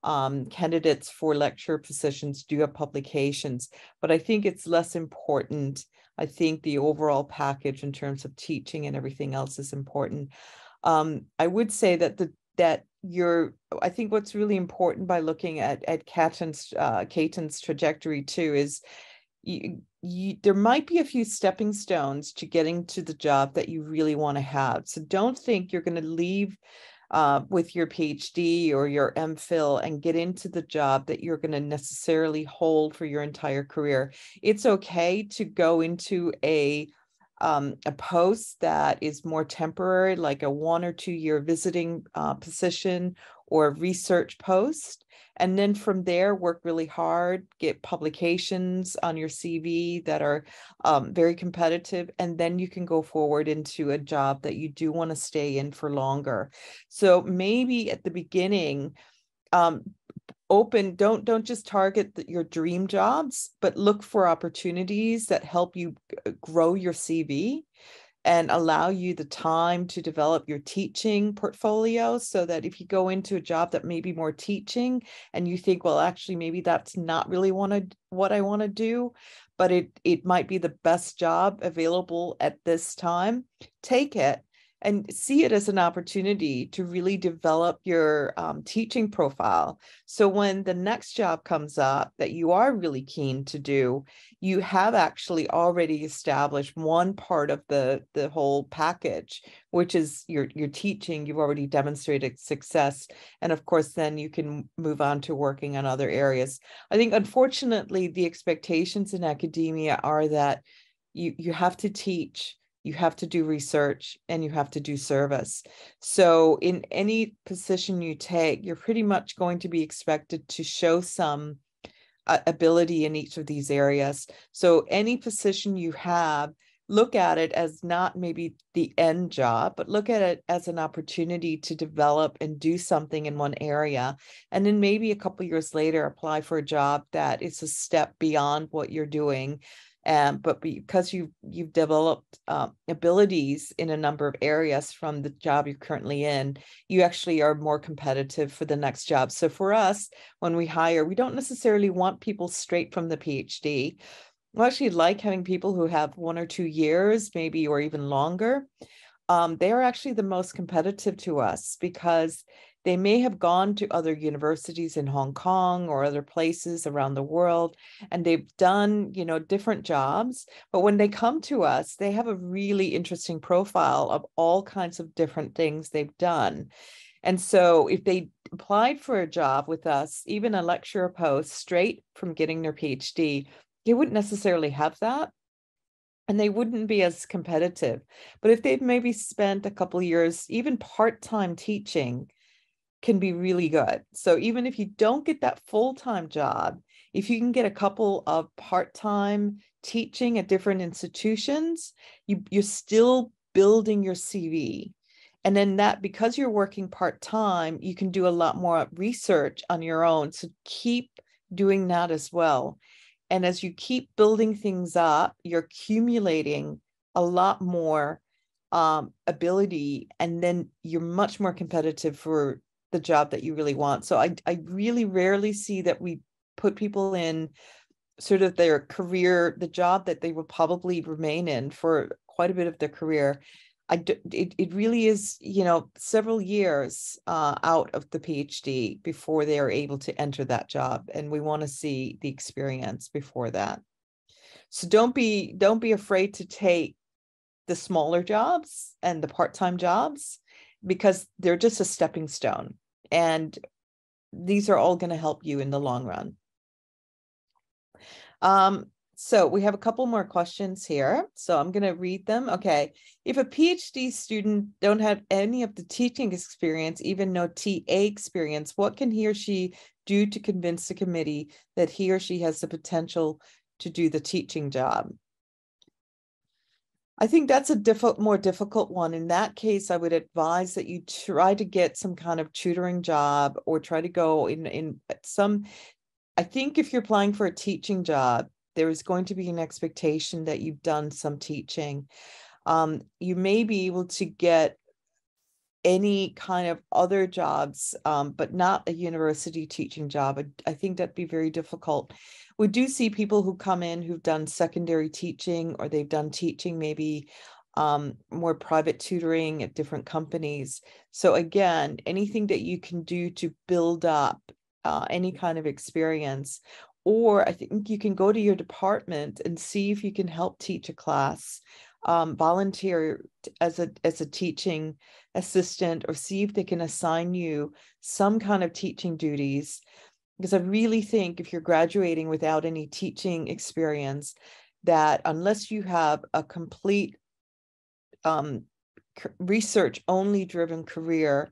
candidates for lecturer positions do have publications. But I think it's less important. I think the overall package in terms of teaching and everything else is important. I would say that I think what's really important by looking at Katon's trajectory too is there might be a few stepping stones to getting to the job that you really want to have. So don't think you're going to leave with your PhD or your MPhil and get into the job that you're going to necessarily hold for your entire career. It's okay to go into a post that is more temporary, like a 1 or 2 year visiting position or a research post. And then from there, work really hard, get publications on your CV that are very competitive. And then you can go forward into a job that you do want to stay in for longer. So maybe at the beginning, don't just target your dream jobs, but look for opportunities that help you grow your CV and allow you the time to develop your teaching portfolio, so that if you go into a job that may be more teaching and you think, well, actually, maybe that's not really what I want to do, but it might be the best job available at this time, take it and see it as an opportunity to really develop your teaching profile. So when the next job comes up that you are really keen to do, you have actually already established one part of the whole package, which is your teaching. You've already demonstrated success. And of course, then you can move on to working on other areas. I think, unfortunately, the expectations in academia are that you have to teach, you have to do research, and you have to do service. So in any position you take, you're pretty much going to be expected to show some ability in each of these areas. So any position you have, look at it as not maybe the end job, but look at it as an opportunity to develop and do something in one area. And then maybe a couple of years later, apply for a job that is a step beyond what you're doing. But because you've developed abilities in a number of areas from the job you're currently in, you actually are more competitive for the next job. So for us, when we hire, we don't necessarily want people straight from the PhD. We actually like having people who have 1 or 2 years, maybe, or even longer. They are actually the most competitive to us because they may have gone to other universities in Hong Kong or other places around the world, and they've done, different jobs. But when they come to us, they have a really interesting profile of all kinds of different things they've done. And so if they applied for a job with us, even a lecturer post straight from getting their PhD, they wouldn't necessarily have that. And they wouldn't be as competitive. But if they've maybe spent a couple of years, even part-time teaching can be really good. So even if you don't get that full-time job, if you can get a couple of part-time teaching at different institutions, you're still building your CV. And then that, because you're working part-time, you can do a lot more research on your own. So keep doing that as well. And as you keep building things up, you're accumulating a lot more ability, and then you're much more competitive for the job that you really want. So I really rarely see that we put people in sort of their career, the job that they will probably remain in for quite a bit of their career. It really is, several years out of the PhD before they are able to enter that job. And we want to see the experience before that. So don't be afraid to take the smaller jobs and the part-time jobs, because they're just a stepping stone. And these are all going to help you in the long run. So we have a couple more questions here. So I'm going to read them. Okay. If a PhD student don't have any of the teaching experience, even no TA experience, what can he or she do to convince the committee that he or she has the potential to do the teaching job? I think that's a more difficult one. In that case, I would advise that you try to get some kind of tutoring job, or try to go in some. I think if you're applying for a teaching job, there is going to be an expectation that you've done some teaching. You may be able to get any kind of other jobs, but not a university teaching job. I think that'd be very difficult. We do see people who come in who've done secondary teaching, or they've done teaching maybe more private tutoring at different companies. So again, anything that you can do to build up any kind of experience. Or I think you can go to your department and see if you can help teach a class, volunteer as a teaching assistant, or see if they can assign you some kind of teaching duties. Because I really think if you're graduating without any teaching experience, that unless you have a complete research only driven career,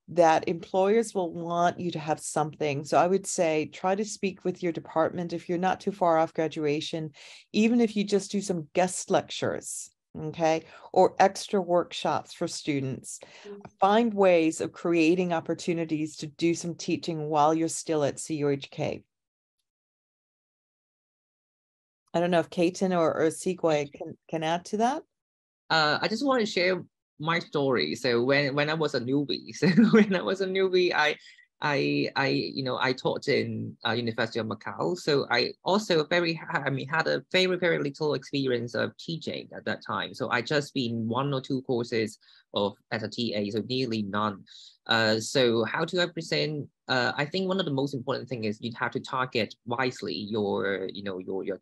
that employers will want you to have something. So I would say try to speak with your department if you're not too far off graduation, even if you just do some guest lectures, okay, or extra workshops for students. Find ways of creating opportunities to do some teaching while you're still at CUHK. I don't know if Katon or Zigui can add to that. I just want to share my story. So when I was a newbie, I taught in University of Macau. So I also had a very little experience of teaching at that time. So I just been 1 or 2 courses as a TA, so nearly none. So how do I present? I think one of the most important thing is you have to target wisely your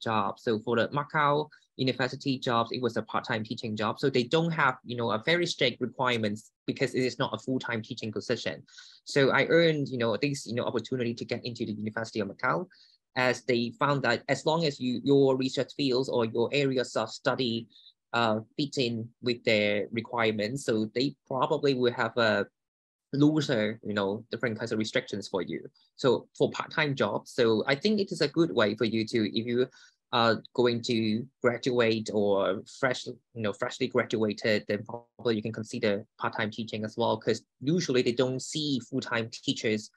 job. So for the Macau university jobs, it was a part-time teaching job. So they don't have, a very strict requirements, because it is not a full-time teaching position. So I earned, this, opportunity to get into the University of Macau, as they found that as long as your research fields or your areas of study fit in with their requirements, so they probably will have a looser, different kinds of restrictions for you. So for part-time jobs, so I think it is a good way for you to, if you are going to graduate or freshly graduated, then probably you can consider part-time teaching as well, because usually they don't see full-time teachers,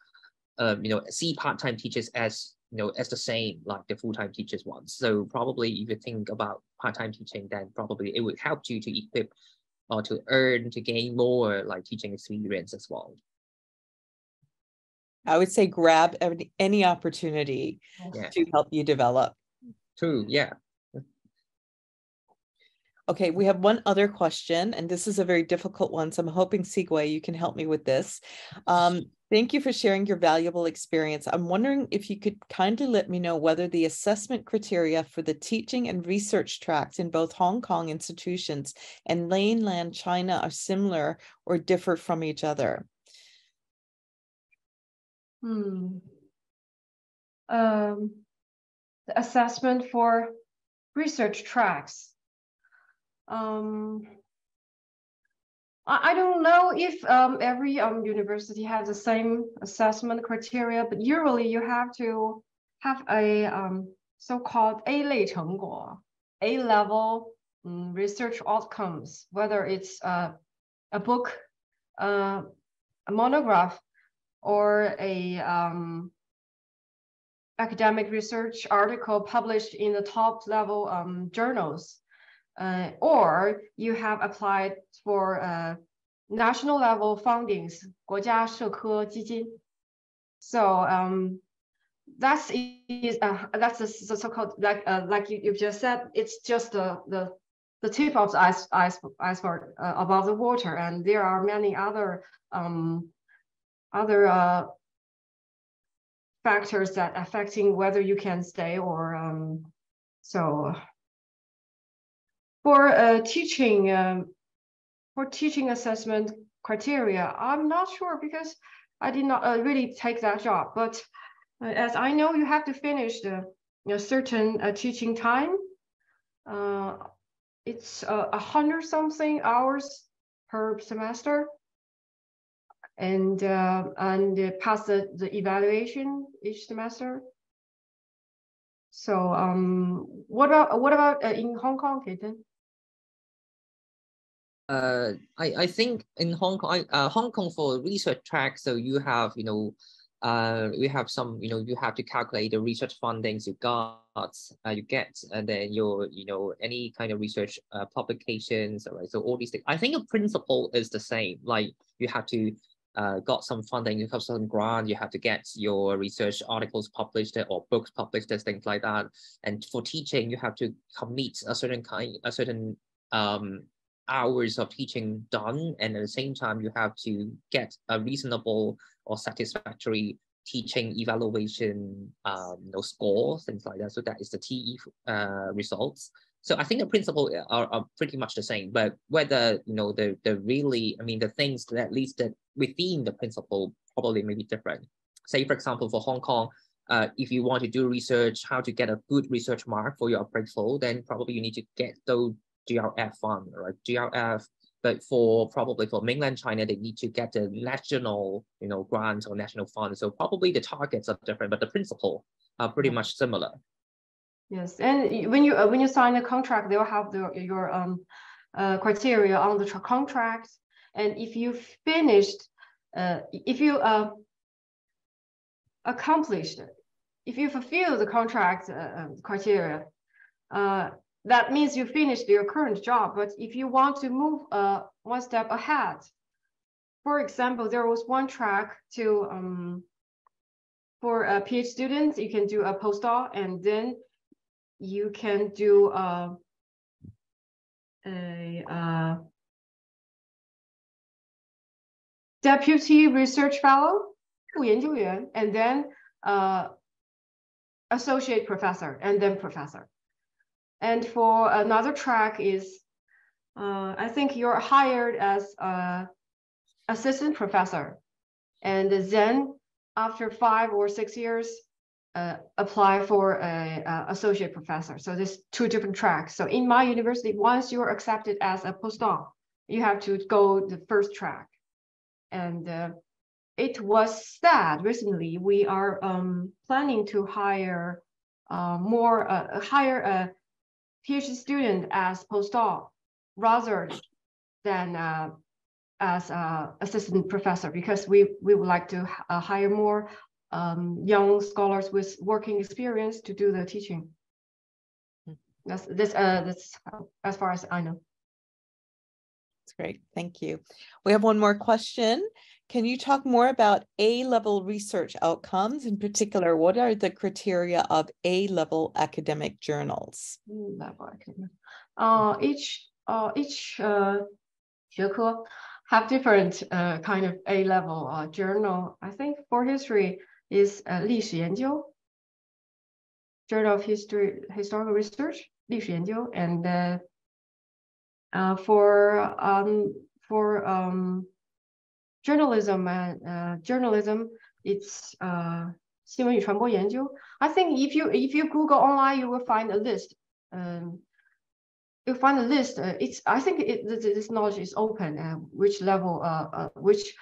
see part-time teachers as as the same like the full-time teachers ones. So probably if you think about part-time teaching, then probably it would help you to equip or to gain more like teaching experience as well. I would say grab any opportunity to help you develop. True, yeah. Okay, we have one other question, and this is a very difficult one, so I'm hoping, Zigui, you can help me with this. Thank you for sharing your valuable experience. I'm wondering if you could kindly let me know whether the assessment criteria for the teaching and research tracks in both Hong Kong institutions and mainland China are similar or differ from each other. The assessment for research tracks. I don't know if every university has the same assessment criteria, but usually you have to have a so-called A-level research outcomes, whether it's a book, a monograph, or a academic research article published in the top level journals. Or you have applied for national level fundings, 国家社科基金. So that's the so-called like you just said, it's just the tip of the iceberg above the water, and there are many other factors that affecting whether you can stay or so. For teaching assessment criteria, I'm not sure because I did not really take that job. But as I know, you have to finish the certain teaching time. It's 100-something hours per semester, and pass the evaluation each semester. So what about in Hong Kong, Katon? I think in Hong Kong for research track, so you have, we have some, you have to calculate the research fundings you get, and then your, any kind of research publications, right? So all these things, I think the principle is the same. Like you have to got some funding, you have some grant, you have to get your research articles published or books published, things like that. And for teaching, you have to commit a certain hours of teaching done, and at the same time you have to get a reasonable or satisfactory teaching evaluation score, things like that. So that is the TE results. So I think the principle are pretty much the same, but whether the really, the things that at least that within the principle probably may be different. Say for example for Hong Kong, if you want to do research, how to get a good research mark for your appraisal, then probably you need to get those GRF fund, right? GRF, but probably for mainland China, they need to get the national, grant or national fund. So probably the targets are different, but the principle are pretty much similar. Yes, and when you sign a contract, they will have your criteria on the contract, and if you finished, if you accomplished, if you fulfill the contract criteria, that means you finished your current job. But if you want to move one step ahead, for example, there was one track to for PhD students, you can do a postdoc, and then you can do a deputy research fellow, 副研究员, and then associate professor, and then professor. And for another track is, I think you're hired as assistant professor, and then after 5 or 6 years, apply for a associate professor. So there's 2 different tracks. So in my university, once you're accepted as a postdoc, you have to go the first track. And it was said recently, we are planning to hire hire a PhD student as postdoc rather than as assistant professor, because we would like to hire more young scholars with working experience to do the teaching. That's as far as I know. That's great. Thank you. We have one more question. Can you talk more about A-level research outcomes? In particular, what are the criteria of A-level academic journals? Each 学科 have different kind of A-level journal. I think for history is 历史研究, Journal of Historical Research, 历史研究, and for journalism and journalism, it's 新闻与传播研究. I think if you Google online, you will find a list. You'll find a list. I think this knowledge is open. Which level, which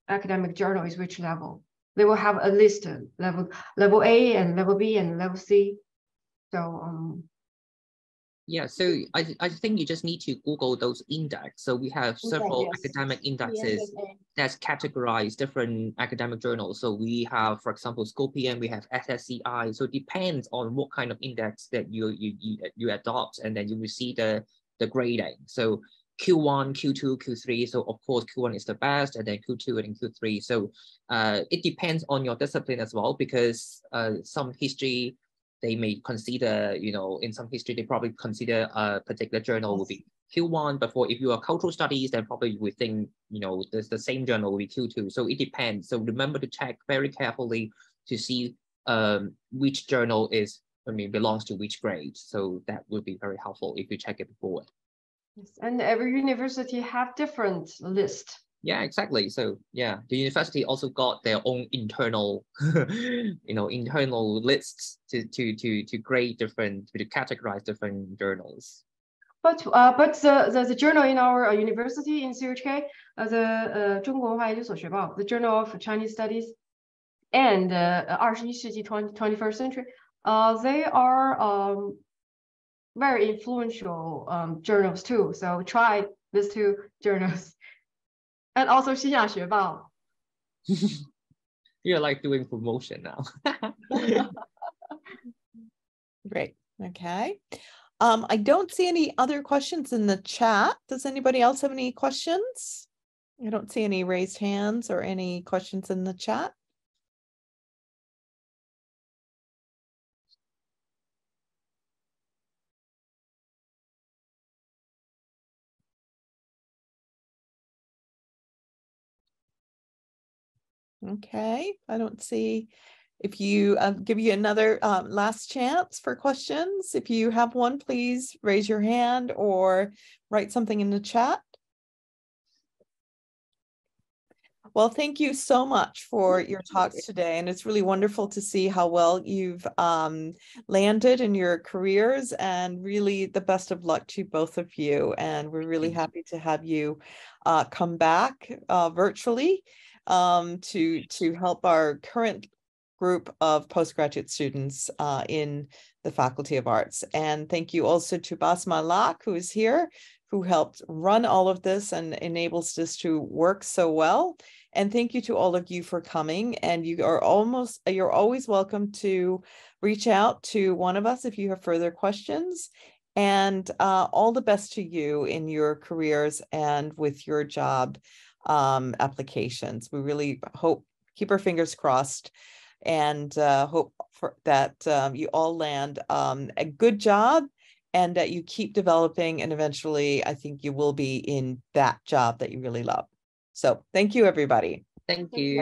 academic journal is which level? They will have a list, level A and level B and level C. So yeah, so I think you just need to Google those index. So we have several academic indexes that categorize different academic journals. So we have, for example, Scopian, we have SSCI. So it depends on what kind of index that you adopt, and then you will see the grading. So Q1, Q2, Q3. So of course, Q1 is the best, and then Q2 and Q3. So it depends on your discipline as well, because some history, they may consider, in some history, they probably consider a particular journal will be Q1, but if you are cultural studies, then probably we think, the same journal will be Q2. So it depends. So remember to check very carefully to see which journal is belongs to which grade. So that would be very helpful if you check it before. Yes. And every university have different list. Yeah, exactly. So yeah, the university also got their own internal, internal lists to grade different, to categorize different journals. But the journal in our university in CHK, the 中国文化研究所学报, the Journal of Chinese Studies, and 21世纪 21st century, they are very influential journals too. So try these two journals. And also 新亚学报. You're like doing promotion now. Great. Okay. I don't see any other questions in the chat. Does anybody else have any questions? I don't see any raised hands or any questions in the chat. Okay, I don't see. If you give you another last chance for questions. If you have one, please raise your hand or write something in the chat. Well, thank you so much for your talks today. And it's really wonderful to see how well you've landed in your careers, and really the best of luck to both of you. And we're really happy to have you come back virtually to help our current group of postgraduate students in the Faculty of Arts. And thank you also to Basma Lak, who is here, who helped run all of this and enables this to work so well. And thank you to all of you for coming. And you're always welcome to reach out to one of us if you have further questions. And all the best to you in your careers and with your job applications. We really hope, keep our fingers crossed, and hope that you all land a good job, and that you keep developing, and eventually I think you will be in that job that you really love. So thank you, everybody. Thank you.